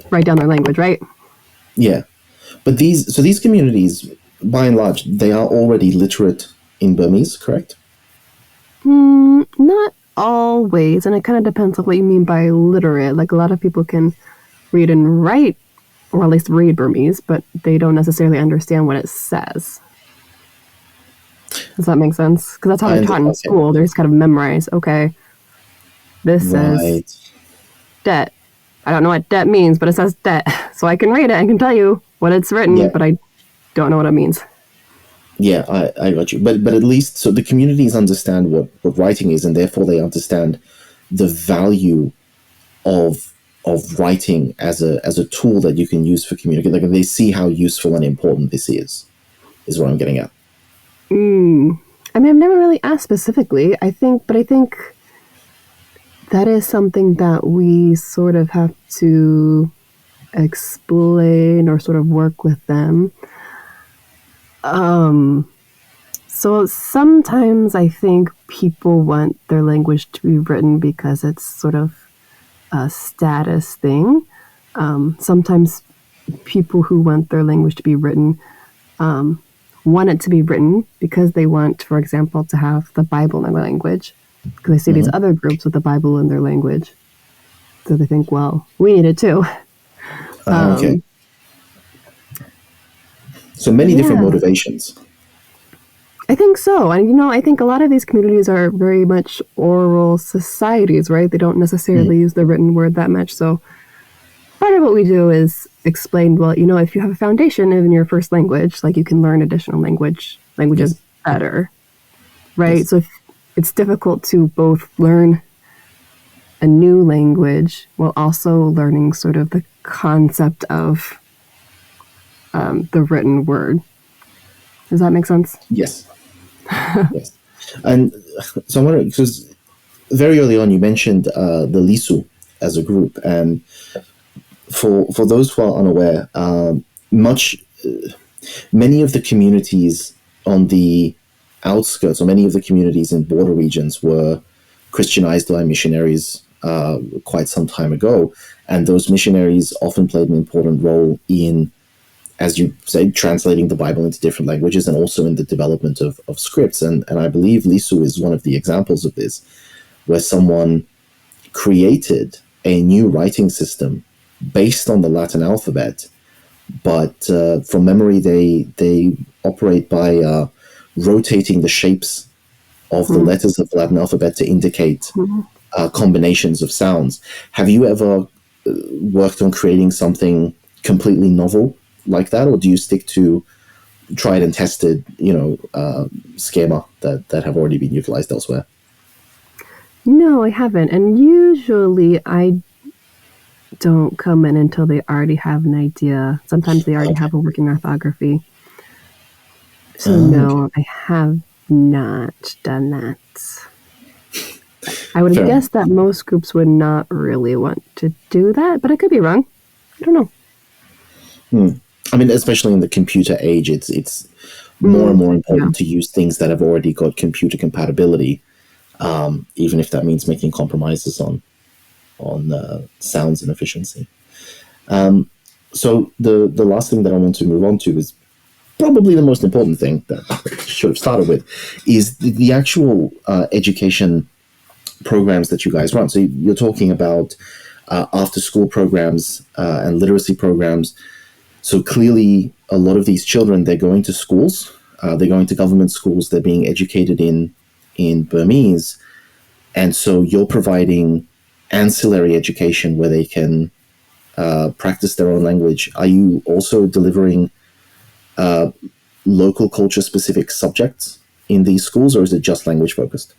write down their language, right? Yeah. But these communities, by and large, they are already literate in Burmese, correct? Not always, and it kind of depends on what you mean by literate. Like, a lot of people can read and write, or at least read Burmese, but they don't necessarily understand what it says. Does that make sense? Because that's how they're taught in school. They just kind of memorize, okay, this says debt. I don't know what debt means, but it says debt. So I can read it and can tell you what it's written, but I don't know what it means. Yeah, I got you. But at least, so the communities understand what writing is, and therefore they understand the value of writing as a tool that you can use for communication. Like, they see how useful and important this is what I'm getting at. I mean, I've never really asked specifically. I think that is something that we sort of have to explain or sort of work with them. So sometimes I think people want their language to be written because it's sort of a status thing. Sometimes people who want their language to be written want it to be written because they want, for example, to have the Bible in their language. Because they see these other groups with the Bible in their language. So they think, well, we need it too. Okay. So many different motivations. I think so. And, I think a lot of these communities are very much oral societies, right? They don't necessarily use the written word that much. So part of what we do is explain, well, if you have a foundation in your first language, like, you can learn additional languages better, right? So if it's difficult to both learn a new language while also learning sort of the concept of the written word. Does that make sense? Yes. Yes. And so I'm wondering, because very early on you mentioned the Lisu as a group, and for those who are unaware, many of the communities on the outskirts, or many of the communities in border regions, were Christianized by missionaries quite some time ago, and those missionaries often played an important role in, as you say, translating the Bible into different languages, and also in the development of scripts. And I believe Lisu is one of the examples of this, where someone created a new writing system based on the Latin alphabet, but from memory they operate by rotating the shapes of the letters of the Latin alphabet to indicate combinations of sounds. Have you ever worked on creating something completely novel like that, or do you stick to tried and tested, schema that have already been utilized elsewhere? No, I haven't. And usually I don't come in until they already have an idea. Sometimes they already have a working orthography. So no, I have not done that. I would guess that most groups would not really want to do that, but I could be wrong. I don't know. I mean, especially in the computer age, it's more and more important to use things that have already got computer compatibility, even if that means making compromises on sounds and efficiency. So the last thing that I want to move on to is probably the most important thing that I should have started with, is the actual education programs that you guys run. So you're talking about after school programs and literacy programs. So clearly, a lot of these children, they're going to schools, they're going to government schools, they're being educated in Burmese, and so you're providing ancillary education where they can practice their own language. Are you also delivering local culture specific subjects in these schools, or is it just language focused?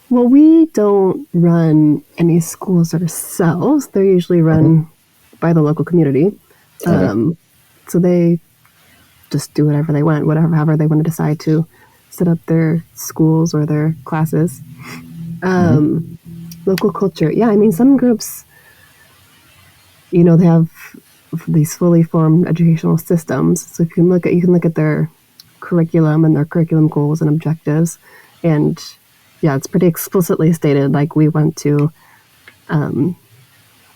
Well, we don't run any schools ourselves. They're usually run by the local community. Okay. So they just do whatever they want, however they want to decide to set up their schools or their classes. Local culture. Yeah, I mean, some groups, they have these fully formed educational systems. So if you can look at their curriculum and their curriculum goals and objectives. And yeah, it's pretty explicitly stated, like, we want to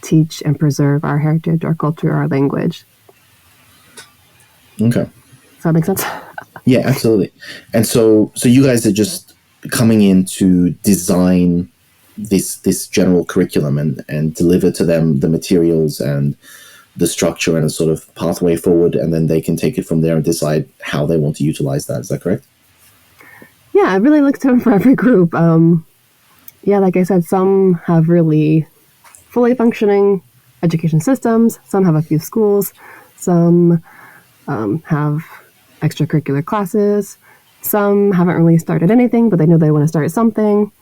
teach and preserve our heritage, our culture, our language. Okay. Does that make sense? Yeah, absolutely. And so you guys are just coming in to design this general curriculum and deliver to them the materials and the structure and a sort of pathway forward, and then they can take it from there and decide how they want to utilize that. Is that correct? Yeah, I really look to them for every group. Yeah, like I said, some have really fully functioning education systems. Some have a few schools. Some have extracurricular classes. Some haven't really started anything, but they know they want to start something.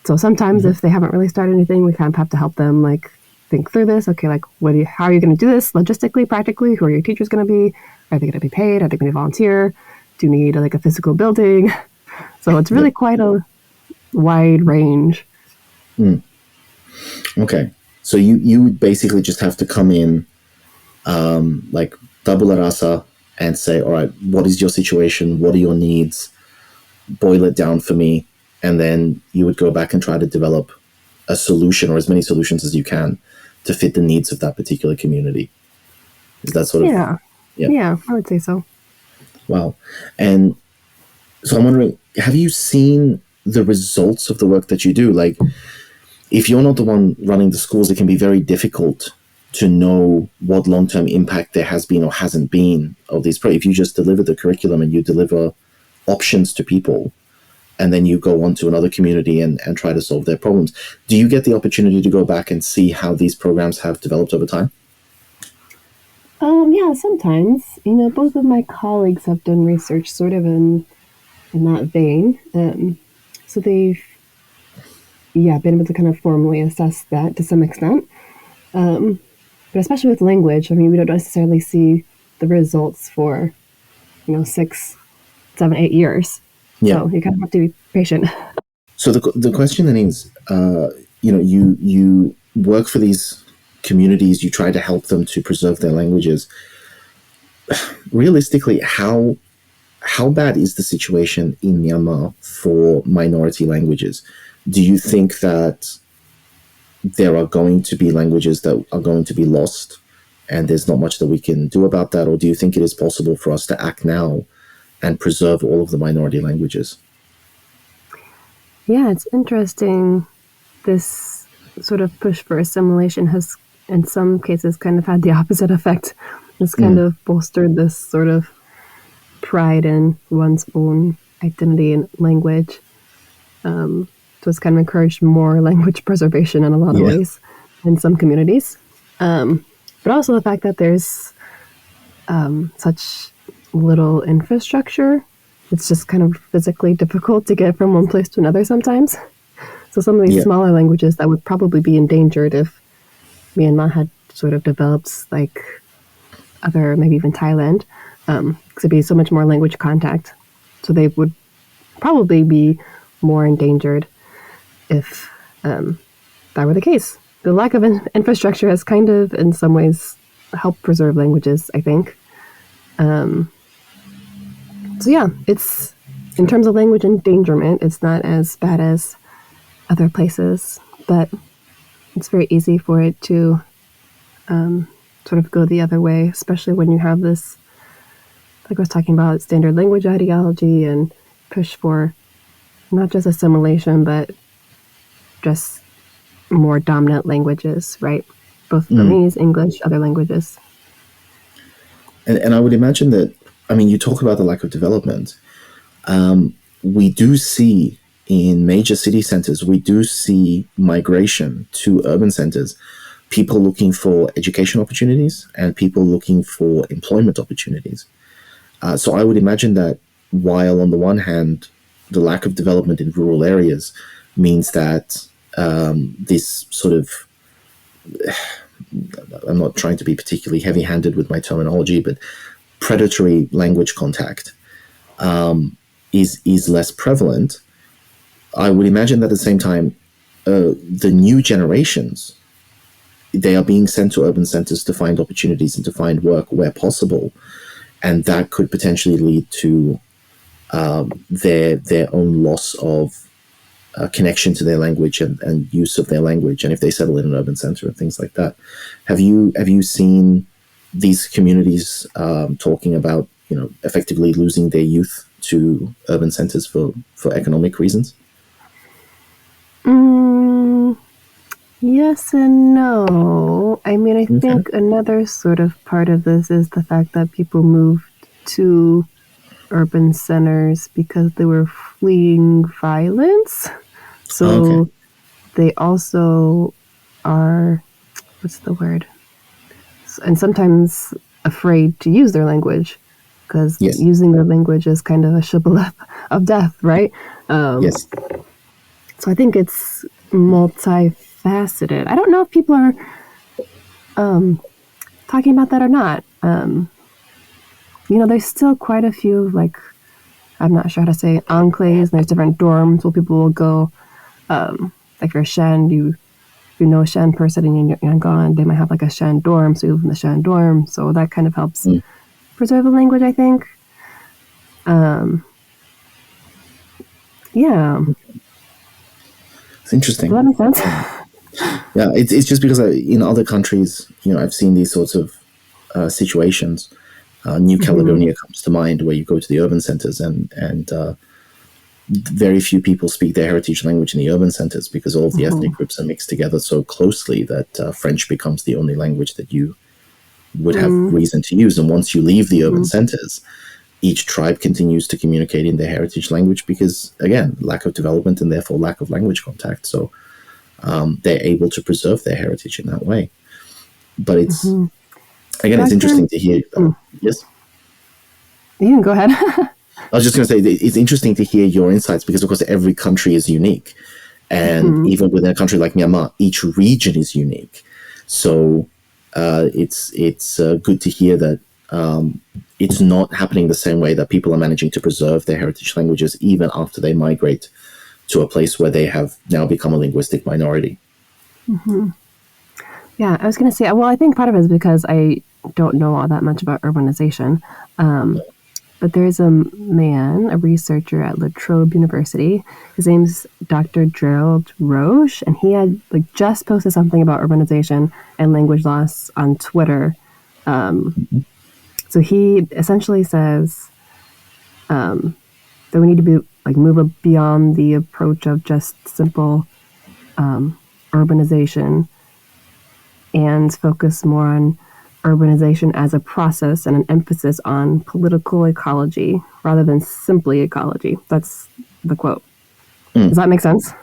So sometimes if they haven't really started anything, we kind of have to help them, like, think through this. Okay, like, how are you going to do this logistically, practically? Who are your teachers going to be? Are they going to be paid? Are they going to volunteer? Do you need like a physical building? So it's really quite a wide range. Okay. So you would basically just have to come in, like tabula rasa, and say, all right, what is your situation? What are your needs? Boil it down for me. And then you would go back and try to develop a solution, or as many solutions as you can, to fit the needs of that particular community. Is that sort of... Yeah, I would say so. Wow. And so I'm wondering, have you seen the results of the work that you do? Like, if you're not the one running the schools, it can be very difficult to know what long-term impact there has been or hasn't been of these. If you just deliver the curriculum and you deliver options to people, and then you go on to another community and try to solve their problems, do you get the opportunity to go back and see how these programs have developed over time? Yeah, sometimes. Both of my colleagues have done research sort of in that vein. So they've, been able to kind of formally assess that to some extent. But especially with language, I mean, we don't necessarily see the results for, 6, 7, 8 years. Yeah. So you kind of have to be patient. So the question then is, you work for these communities, you try to help them to preserve their languages. Realistically, how bad is the situation in Myanmar for minority languages? Do you think that there are going to be languages that are going to be lost and there's not much that we can do about that? Or do you think it is possible for us to act now and preserve all of the minority languages? Yeah, it's interesting. This sort of push for assimilation has, in some cases, kind of had the opposite effect. It's kind of bolstered this sort of pride in one's own identity and language. So it's kind of encouraged more language preservation in a lot of ways in some communities. But also the fact that there's such little infrastructure. It's just kind of physically difficult to get from one place to another sometimes. So some of these smaller languages that would probably be endangered if Myanmar had sort of developed like other, maybe even Thailand, because there'd be so much more language contact. So they would probably be more endangered if that were the case. The lack of infrastructure has kind of, in some ways, helped preserve languages, I think. So yeah, it's, in terms of language endangerment, it's not as bad as other places, but it's very easy for it to sort of go the other way, especially when you have this, like I was talking about, standard language ideology and push for not just assimilation, but just more dominant languages, right? Both Mm. Burmese, English, other languages. And I would imagine that, I mean, you talk about the lack of development. We do see in major city centers, we do see migration to urban centers, people looking for education opportunities and people looking for employment opportunities. So I would imagine that while on the one hand, the lack of development in rural areas means that this sort of, I'm not trying to be particularly heavy-handed with my terminology, but predatory language contact is less prevalent. I would imagine that at the same time, the new generations, they are being sent to urban centers to find opportunities and to find work where possible, and that could potentially lead to their own loss of connection to their language and use of their language. And if they settle in an urban center and things like that, have you seen these communities talking about, you know, effectively losing their youth to urban centers for economic reasons? Yes and no. I mean, I think another sort of part of this is the fact that people moved to urban centers because they were fleeing violence. So they also are, what's the word? And sometimes afraid to use their language because using their language is kind of a shibboleth of death, right? Yes. So I think it's multifaceted. I don't know if people are talking about that or not. You know, there's still quite a few, like, I'm not sure how to say it, enclaves, and there's different dorms where people will go. Like you're a Shan, you know a Shan person in Yangon, they might have like a Shan dorm, so you live in the Shan dorm. So that kind of helps preserve the language, I think. Yeah. It's interesting. Does that make sense? Yeah, it's just because in other countries, you know, I've seen these sorts of situations. New Caledonia comes to mind, where you go to the urban centers and very few people speak their heritage language in the urban centers because all of the ethnic groups are mixed together so closely that French becomes the only language that you would have reason to use. And once you leave the urban centers, each tribe continues to communicate in their heritage language because, again, lack of development and therefore lack of language contact. So they're able to preserve their heritage in that way. But it's, again, it's interesting to hear. Yes? You can go ahead. I was just going to say, it's interesting to hear your insights because, of course, every country is unique. And even within a country like Myanmar, each region is unique. So it's good to hear that it's not happening the same way, that people are managing to preserve their heritage languages even after they migrate to a place where they have now become a linguistic minority. Yeah, I was going to say, well, I think part of it is because I don't know all that much about urbanization. But there's a man, a researcher at La Trobe University. His name's Dr. Gerald Roche, and he had just posted something about urbanization and language loss on Twitter. So he essentially says that we need to be move beyond the approach of just simple urbanization and focus more on urbanization as a process and an emphasis on political ecology rather than simply ecology. That's the quote. Does that make sense?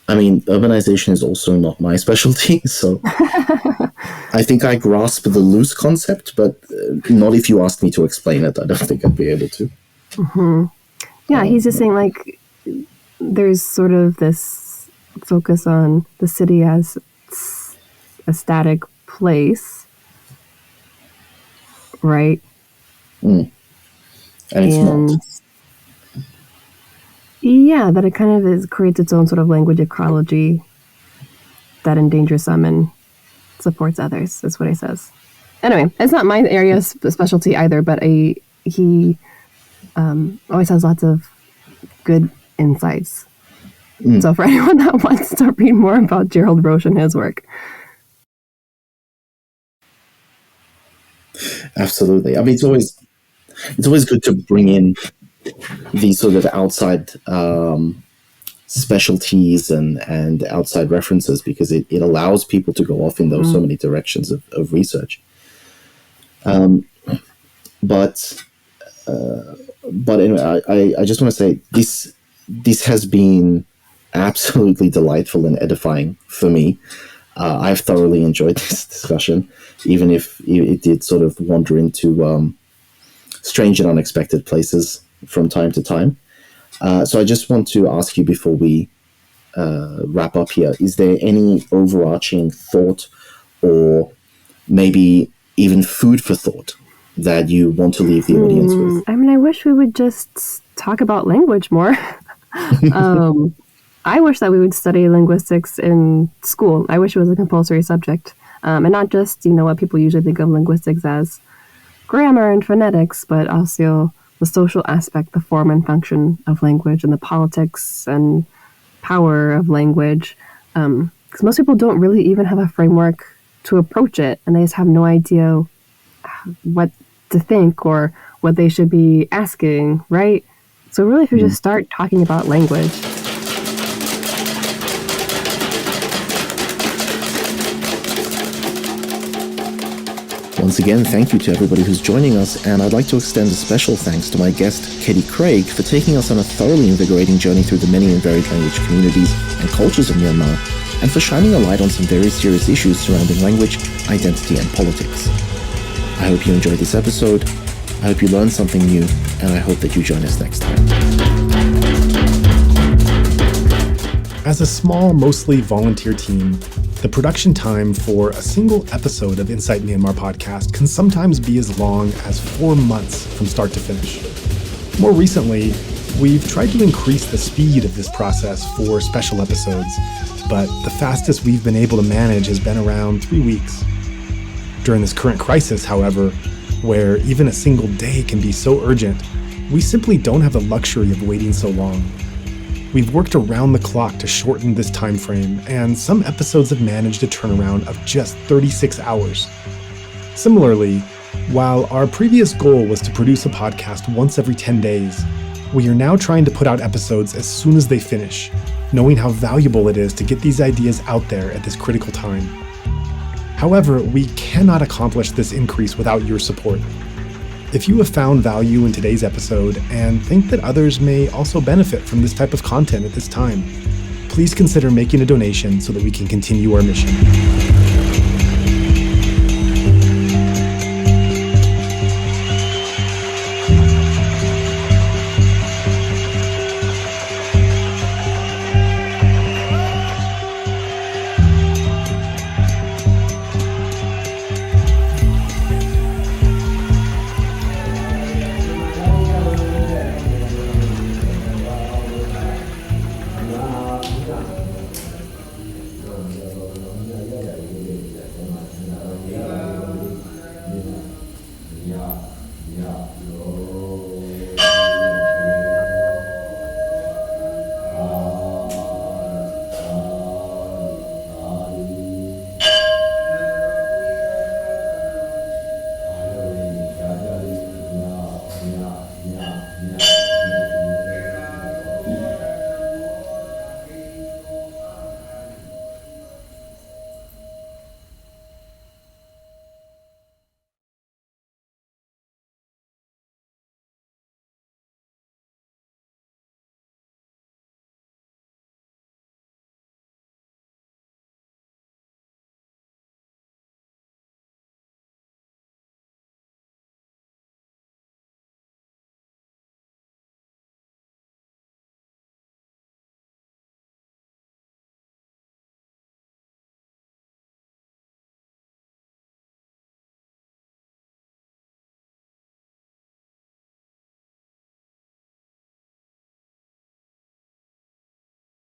I mean, urbanization is also not my specialty, so I think I grasp the loose concept, but not if you ask me to explain it. I don't think I'd be able to. Yeah, he's just saying there's sort of this focus on the city as a static place, right? And it's not. Yeah, that it kind of creates its own sort of language ecology that endangers some and supports others, is what he says. Anyway, it's not my area of specialty either, but he always has lots of good insights. So for anyone that wants to read more about Gerald Roche and his work. Absolutely. I mean, it's always good to bring in these sort of outside specialties and outside references, because it allows people to go off in those so many directions of research. But anyway, I just want to say this has been absolutely delightful and edifying for me. I've thoroughly enjoyed this discussion, even if it did sort of wander into strange and unexpected places from time to time. So I just want to ask you before we wrap up here, is there any overarching thought or maybe even food for thought that you want to leave the audience with? I mean, I wish we would just talk about language more. I wish that we would study linguistics in school. I wish it was a compulsory subject. And not just, what people usually think of linguistics as grammar and phonetics, but also the social aspect, the form and function of language, and the politics and power of language. Because most people don't really even have a framework to approach it, and they just have no idea what to think or what they should be asking, right? So really, if you just start talking about language. Once again, thank you to everybody who's joining us, and I'd like to extend a special thanks to my guest, Katie Craig, for taking us on a thoroughly invigorating journey through the many and varied language communities and cultures of Myanmar, and for shining a light on some very serious issues surrounding language, identity, and politics. I hope you enjoyed this episode, I hope you learned something new, and I hope that you join us next time. As a small, mostly volunteer team, the production time for a single episode of Insight Myanmar podcast can sometimes be as long as 4 months from start to finish. More recently, we've tried to increase the speed of this process for special episodes, but the fastest we've been able to manage has been around 3 weeks. During this current crisis, however, where even a single day can be so urgent, we simply don't have the luxury of waiting so long. We've worked around the clock to shorten this time frame, and some episodes have managed a turnaround of just 36 hours. Similarly, while our previous goal was to produce a podcast once every 10 days, we are now trying to put out episodes as soon as they finish, knowing how valuable it is to get these ideas out there at this critical time. However, we cannot accomplish this increase without your support. If you have found value in today's episode and think that others may also benefit from this type of content at this time, please consider making a donation so that we can continue our mission. Yeah.